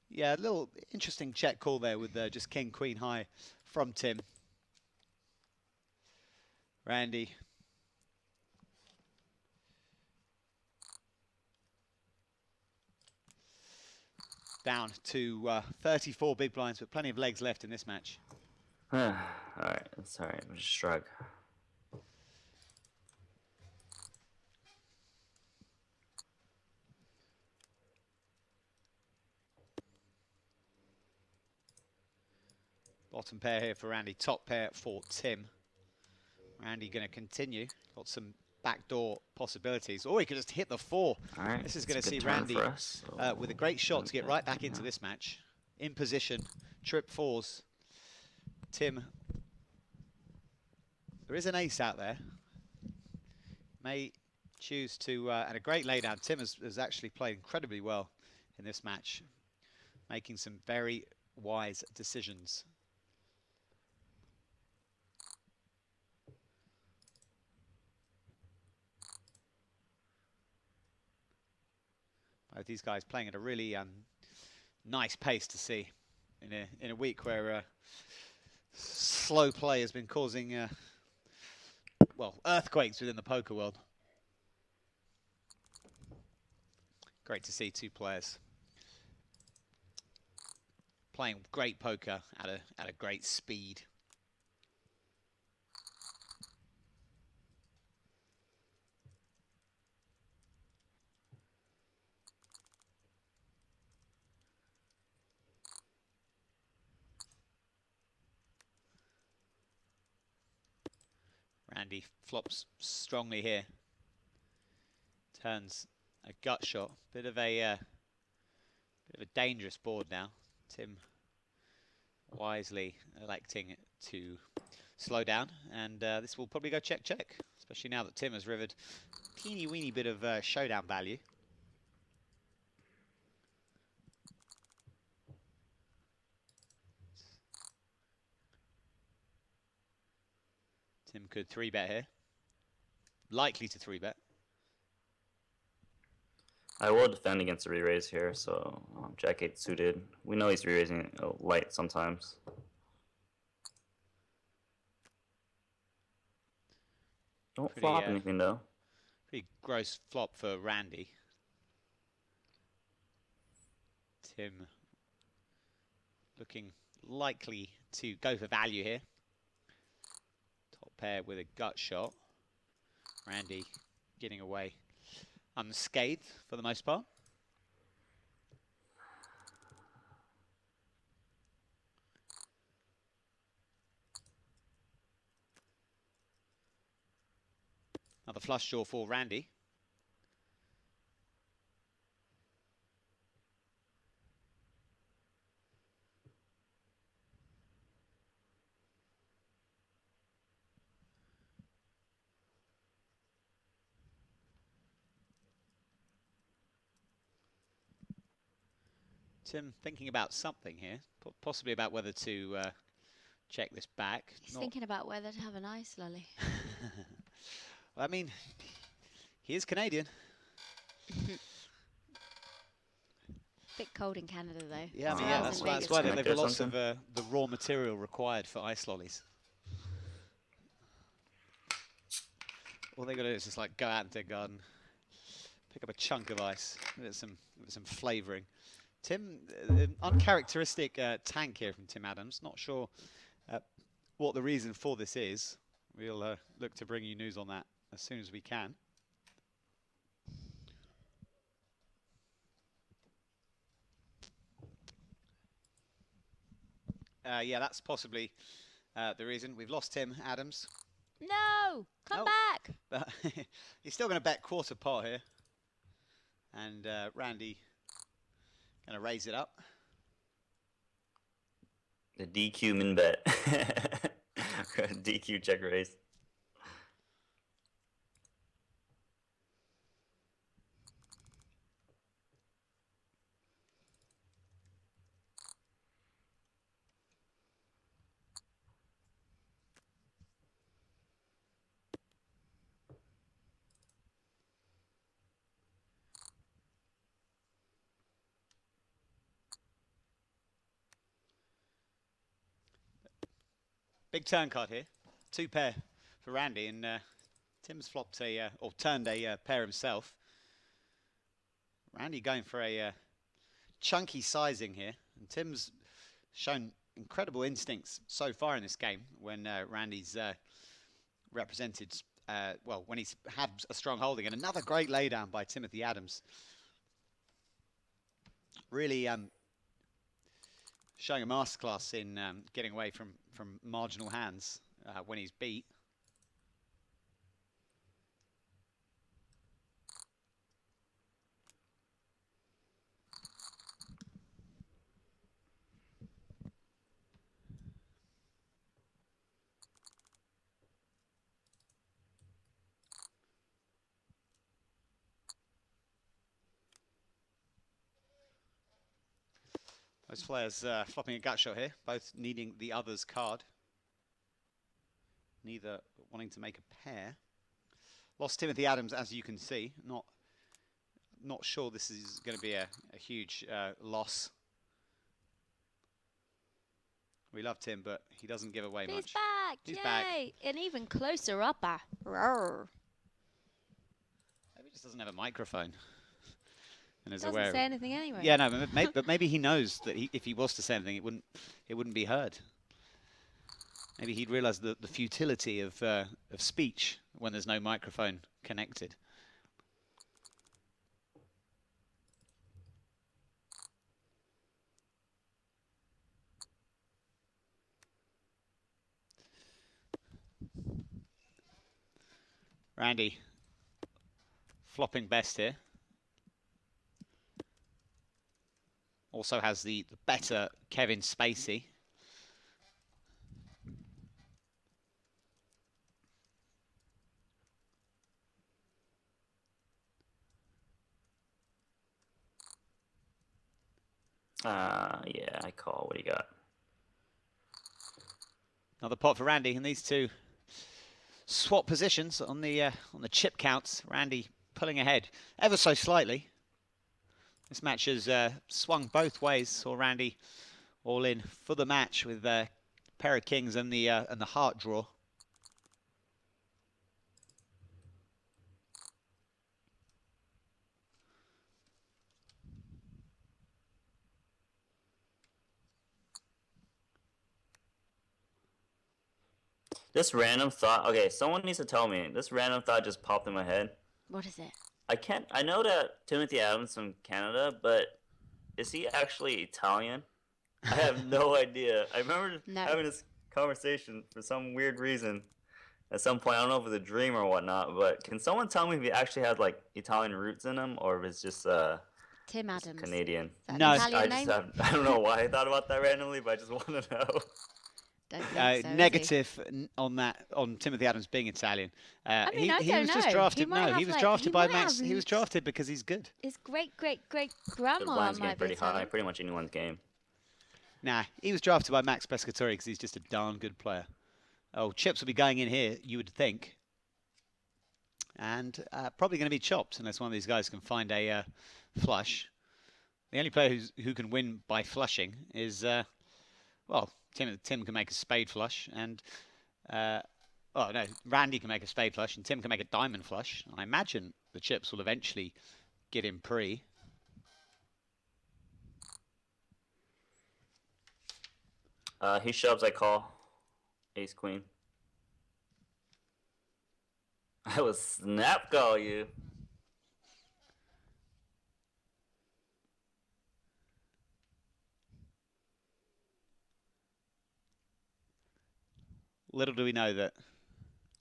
Yeah, a little interesting check call there with just king, queen high from Tim. Randy. Down to 34 big blinds, but plenty of legs left in this match. Alright, that's alright. Just shrug. Bottom pair here for Randy, top pair for Tim. Randy going to continue. Got some backdoor possibilities. Or he could just hit the 4. All right, This is that's going a to good see turn Randy for us, so with a great shot to get right back yeah. into this match. In position, trip 4s. Tim. There is an ace out there. May choose to, and a great laydown. Tim has actually played incredibly well in this match, making some very wise decisions. Both these guys playing at a really nice pace to see in a week where slow play has been causing well, earthquakes within the poker world. Great to see two players playing great poker at a great speed. Randy flops strongly here. Turns a gut shot. Bit of a dangerous board now. Tim wisely electing to slow down, and this will probably go check check, especially now that Tim has rivered a teeny weeny bit of showdown value. Tim could 3-bet here. Likely to 3-bet. I will defend against a re-raise here, so Jack 8 suited. We know he's re-raising light sometimes. Don't flop anything though. Pretty gross flop for Randy. Tim looking likely to go for value here. Top pair with a gut shot. Randy getting away unscathed for the most part. Another flush draw for Randy. Tim thinking about something here, possibly about whether to check this back. He's thinking about whether to have an ice lolly. Well, I mean, he is Canadian. Bit cold in Canada though. Yeah, I mean, Oh, yeah, Smells that's in why, Vegas that's why too. they've Connector or lots of something? the raw material required for ice lollies. All they got to do is just like go out into their garden, pick up a chunk of ice, with some flavouring. Tim, uncharacteristic tank here from Tim Adams. Not sure what the reason for this is. We'll look to bring you news on that as soon as we can. Yeah, that's possibly the reason. We've lost Tim Adams. No! Come Oh. back! But he's still going to bet quarter pot here. And Randy going to raise it up. The DQ min bet. DQ check raise. Big turn card here. 2 pair for Randy. And Tim's flopped or turned a pair himself. Randy going for a chunky sizing here. And Tim's shown incredible instincts so far in this game when Randy's represented, well, when he's had a strong holding. And another great laydown by Timothy Adams. Really showing a masterclass in getting away from marginal hands when he's beat. Those players flopping a gut shot here, both needing the other's card. Neither wanting to make a pair. Lost Timothy Adams, as you can see. Not sure this is going to be a huge loss. We love Tim, but he doesn't give away He's much. back! He's Yay! back. An even closer upper. Roar. Maybe he just doesn't have a microphone. And is Doesn't aware. say anything anyway. Yeah, no, but maybe he knows that if he was to say anything, it wouldn't be heard. Maybe he'd realise the futility of speech when there's no microphone connected. Randy flopping best here. Also has the better Kevin Spacey. Yeah, I call. What do you got? Another pot for Randy, and these two swap positions on the chip counts. Randy pulling ahead ever so slightly. This match has swung both ways. Saw Randy all in for the match with pair of kings and the heart draw. This random thought. Okay, someone needs to tell me. This random thought just popped in my head. What is it? I know that Timothy Adams from Canada, but is he actually Italian? I have no idea. I remember No. having this conversation for some weird reason at some point. I don't know if it was a dream or whatnot, but can someone tell me if he actually had like Italian roots in him or if it's just Tim Adams. Canadian? Is that No. an Italian I just name? I don't know why I thought about that randomly, but I just want to know. Don't think so, is he? Negative on Timothy Adams being Italian. I mean, I he don't was just know. drafted. He might No, he have, was like- drafted he by might Max. have He was drafted because he's good. His great The grandma blind's might getting be pretty high. Italian. Pretty much anyone's game. Nah, he was drafted by Max Pescatori because he's just a darn good player. Oh, chips will be going in here, you would think. and probably going to be chopped unless one of these guys can find a flush. The only player who can win by flushing is, well, Tim can make a spade flush, and oh no, Randy can make a spade flush, and Tim can make a diamond flush. I imagine the chips will eventually get in pre. He shoves, I call. Ace queen. I will snap call you. Little do we know that.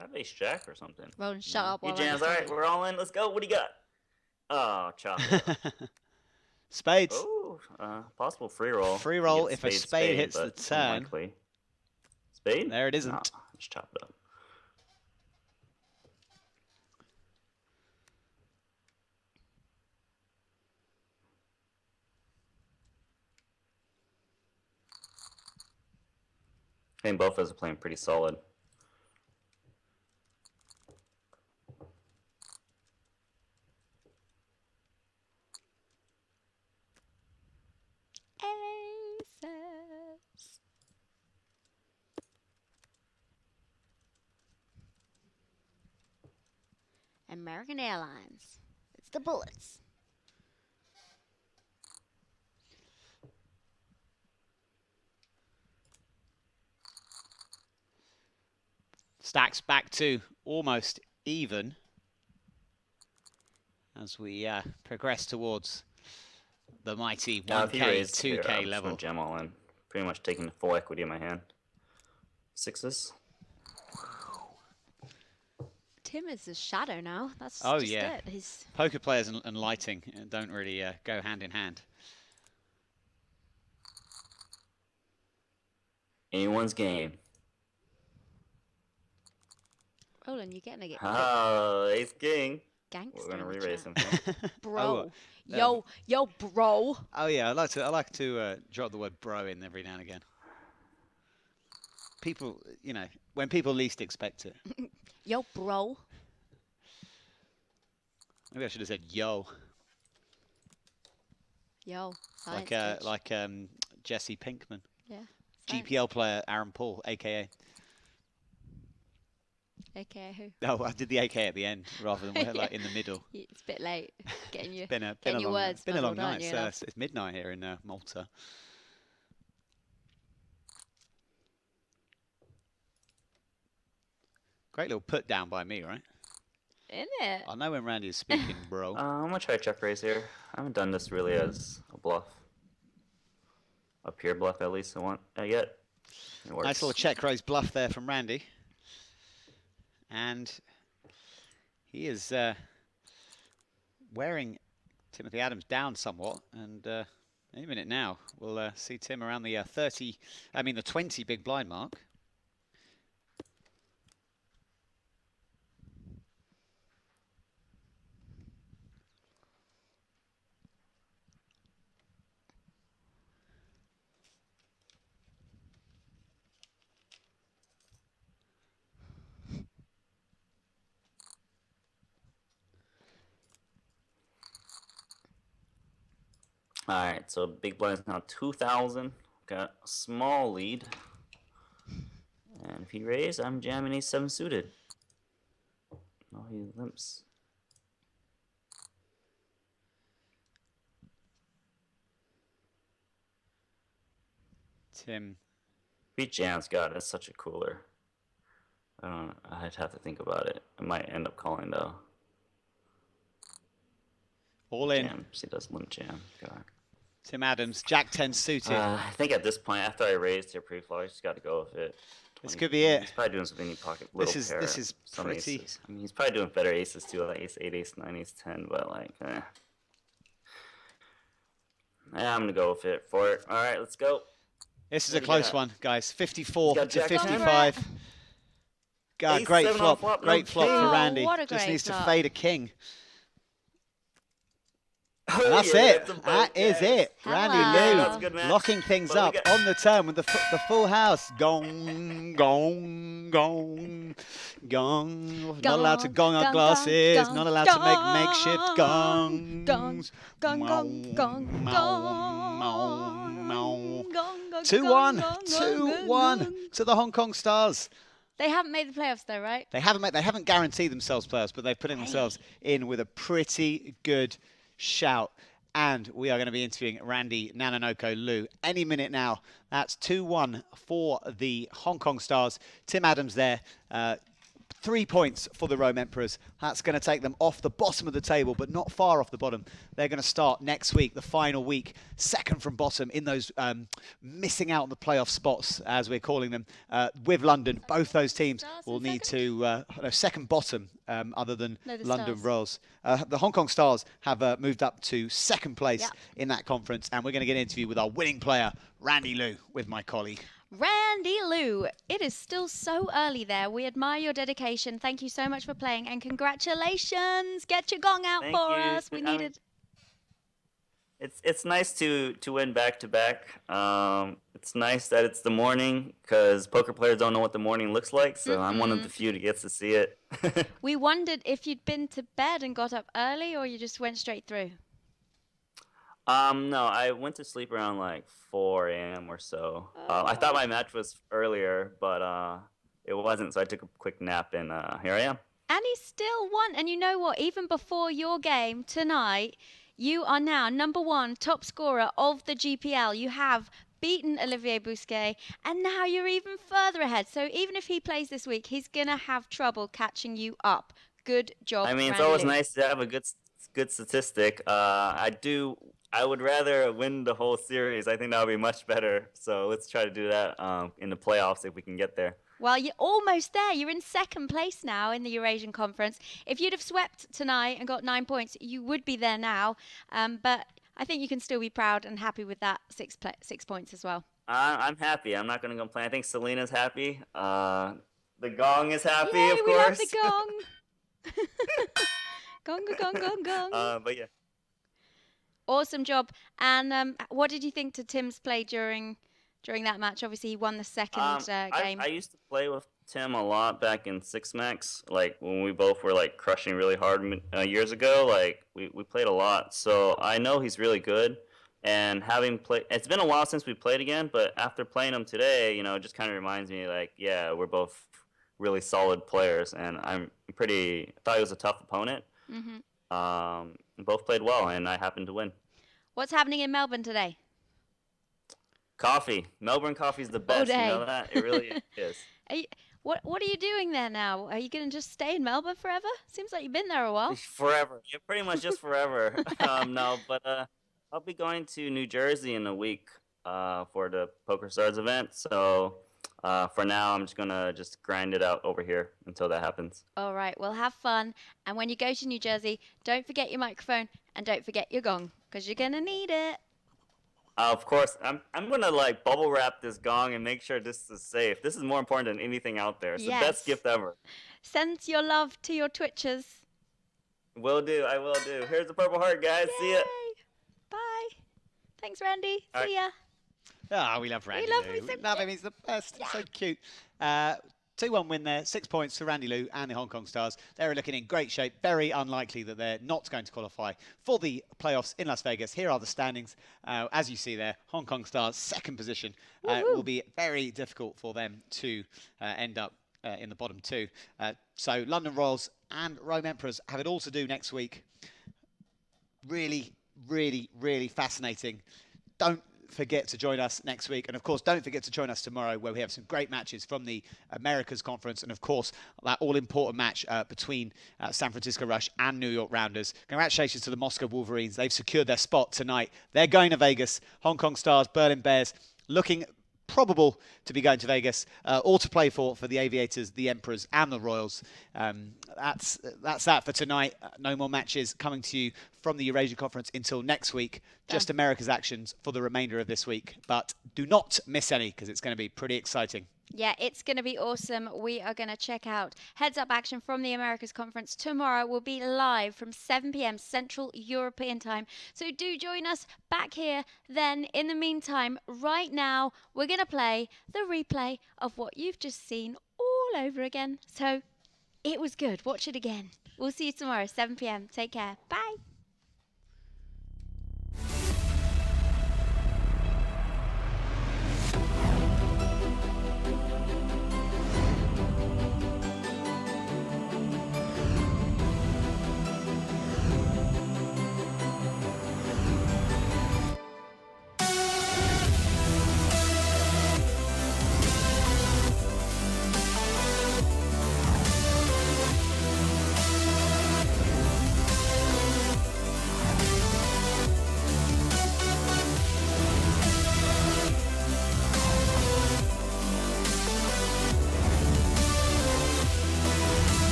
I have ace jack or something. Roland, shut up. He while I'm jams. All right, talking. we're all in. Let's go. What do you got? Oh, chop it up. Spades. Oh, possible free roll. Free You roll get if a spade hits the but turn. unlikely. Spade? There it isn't. Nah, just chop it up. I think both of us are playing pretty solid. Aces. American Airlines. It's the bullets. Stacks back to almost even as we progress towards the mighty If he 1K, raised here, 2K I'm just level. gonna jam all in. Pretty much taking the full equity in my hand. Sixes. Tim is a shadow now. That's Oh, just yeah. it. He's Poker players and lighting don't really go hand in hand. Anyone's game. Roland, you're getting to get Oh, ace king. gangster. We're gonna in the re-raise chat. him. Bro. no. Yo, bro. Oh yeah, I like to drop the word bro in every now and again. People, you know, when people least expect it. Yo, bro. Maybe I should have said yo, Yo. Science like bitch. Jesse Pinkman, Yeah. Science. GPL player Aaron Paul, aka. AKA who? Oh, I did the AK at the end rather than like in the middle. It's a bit late. Getting you. Been a Getting your long, words been a long muddled, night. aren't you, love? It's midnight here in Malta. Great little put down by me, right? In it. I know when Randy is speaking, bro. I'm gonna try check raise here. I haven't done this really as a bluff. A pure bluff at least yet. It works. Nice little check raise bluff there from Randy. And he is wearing Timothy Adams down somewhat. And any minute now, we'll see Tim around the 20 big blind mark. Alright, so big blind is now 2,000. Got a small lead. And if he raised, I'm jamming ace-7 suited. Oh, he limps. Tim. If he jams, God, that's such a cooler. I'd have to think about it. I might end up calling though. All in. Jams, he does limp jam. God. Tim Adams, Jack 10 suited. I think at this point, after I raised here pre-flop, I just got to go with it. This could be it. He's probably doing some any pocket little This is some pretty. aces. I mean, he's probably doing better aces too, like ace 8, ace 9, ace 10, but like, yeah, I'm gonna go with it for it. All right, let's go. This is What a do you close got? one, guys. 54 got to Jack 10? 55. God, Ace great 7 flop. off flop, no Great flop king. for Oh, Randy. what a Just great needs flop. to fade a king. And that's it. That is it. Randy Hello. That's a Lou good match. locking things But we up got- on the turn with the full house. Gong, gong, gong, gong. Not allowed to gong our Gong, glasses. gong, Not allowed to make gong, makeshift gong, gongs. gong, Mow, gong, gong, mow, gong, mow, mow. gong, gong, 2-1. gong, gong, 2-1 gong. to the Hong Kong Stars. They haven't made the playoffs though, right? They haven't guaranteed themselves playoffs, but they've put themselves in with a pretty good shout. And we are going to be interviewing Randy Nanonoko Lou any minute now. That's 2-1 for the Hong Kong Stars. Tim Adams there. 3 points for the Rome Emperors. That's going to take them off the bottom of the table, but not far off the bottom. They're going to start next week, the final week, second from bottom in those missing out on the playoff spots, as we're calling them, with London. Both those teams will need to second bottom, other than No, the London Stars. Royals. The Hong Kong Stars have moved up to second place in that conference, and we're going to get an interview with our winning player, Randy Lou, with my colleague. Randy Lou, it is still so early there. We admire your dedication. Thank you so much for playing, and congratulations. Get your gong out Thank for you. us. We I mean, needed. It's nice to win back to back. It's nice that it's the morning because poker players don't know what the morning looks like. So I'm one of the few that gets to see it. We wondered if you'd been to bed and got up early, or you just went straight through. No, I went to sleep around like 4 a.m. or so. I thought my match was earlier, but it wasn't. So I took a quick nap, and here I am. And he still won. And you know what? Even before your game tonight, you are now #1 top scorer of the GPL. You have beaten Olivier Bousquet, and now you're even further ahead. So even if he plays this week, he's going to have trouble catching you up. Good job, I mean, it's Randy always Lou. nice to have a good statistic. I would rather win the whole series. I think that would be much better. So let's try to do that in the playoffs if we can get there. Well, you're almost there. You're in second place now in the Eurasian Conference. If you'd have swept tonight and got 9 points, you would be there now. But I think you can still be proud and happy with that 6 points as well. I'm happy. I'm not going to complain. I think Selena's happy. The gong is happy, Yay, of we course. love the gong. Gong, gong, gong, gong. But yeah. Awesome job. And what did you think to Tim's play during that match? Obviously, he won the second game. I used to play with Tim a lot back in Six Max, like when we both were like crushing really hard years ago. Like we played a lot, so I know he's really good. And having played, it's been a while since we played again, but after playing him today, it just kind of reminds me like, yeah, we're both really solid players, and I thought he was a tough opponent. Both played well, and I happened to win. What's happening in Melbourne today? Coffee. Melbourne coffee is the best. You know that? It really is. What are you doing there now? Are you going to just stay in Melbourne forever? Seems like you've been there a while. Forever. Yeah, pretty much just forever. No, but I'll be going to New Jersey in a week for the Poker Stars event. So for now, I'm just going to just grind it out over here until that happens. All right. Well, have fun. And when you go to New Jersey, don't forget your microphone and don't forget your gong because you're going to need it. Of course, I'm gonna like bubble wrap this gong and make sure this is safe. This is more important than anything out there. It's the best gift ever. Send your love to your Twitchers. Will do. I will do. Here's the purple heart, guys. See ya. Bye. Thanks, Randy. All See ya. Ah, we love Randy love Lou. him, so We love him. He's the best. So cute. 2-1 win there. 6 points to Randy Lou and the Hong Kong Stars. They're looking in great shape. Very unlikely that they're not going to qualify for the playoffs in Las Vegas. Here are the standings. As you see there, Hong Kong Stars, second position. Will be very difficult for them to end up in the bottom two. So London Royals and Rome Emperors have it all to do next week. Really, really, really fascinating. Don't forget to join us next week, and of course don't forget to join us tomorrow where we have some great matches from the Americas Conference, and of course that all-important match between San Francisco Rush and New York Rounders. Congratulations to the Moscow Wolverines. They've secured their spot tonight. They're going to Vegas. Hong Kong Stars, Berlin Bears looking probable to be going to Vegas, all to play for the Aviators, the Emperors and the Royals. That's that for tonight. No more matches coming to you from the Eurasia Conference until next week. Just America's actions for the remainder of this week. But do not miss any because it's going to be pretty exciting. Yeah, it's going to be awesome. We are going to check out Heads Up action from the Americas Conference tomorrow. We'll be live from 7 p.m. Central European Time. So do join us back here then. In the meantime, right now, we're going to play the replay of what you've just seen all over again. So it was good. Watch it again. We'll see you tomorrow, 7 p.m. Take care. Bye.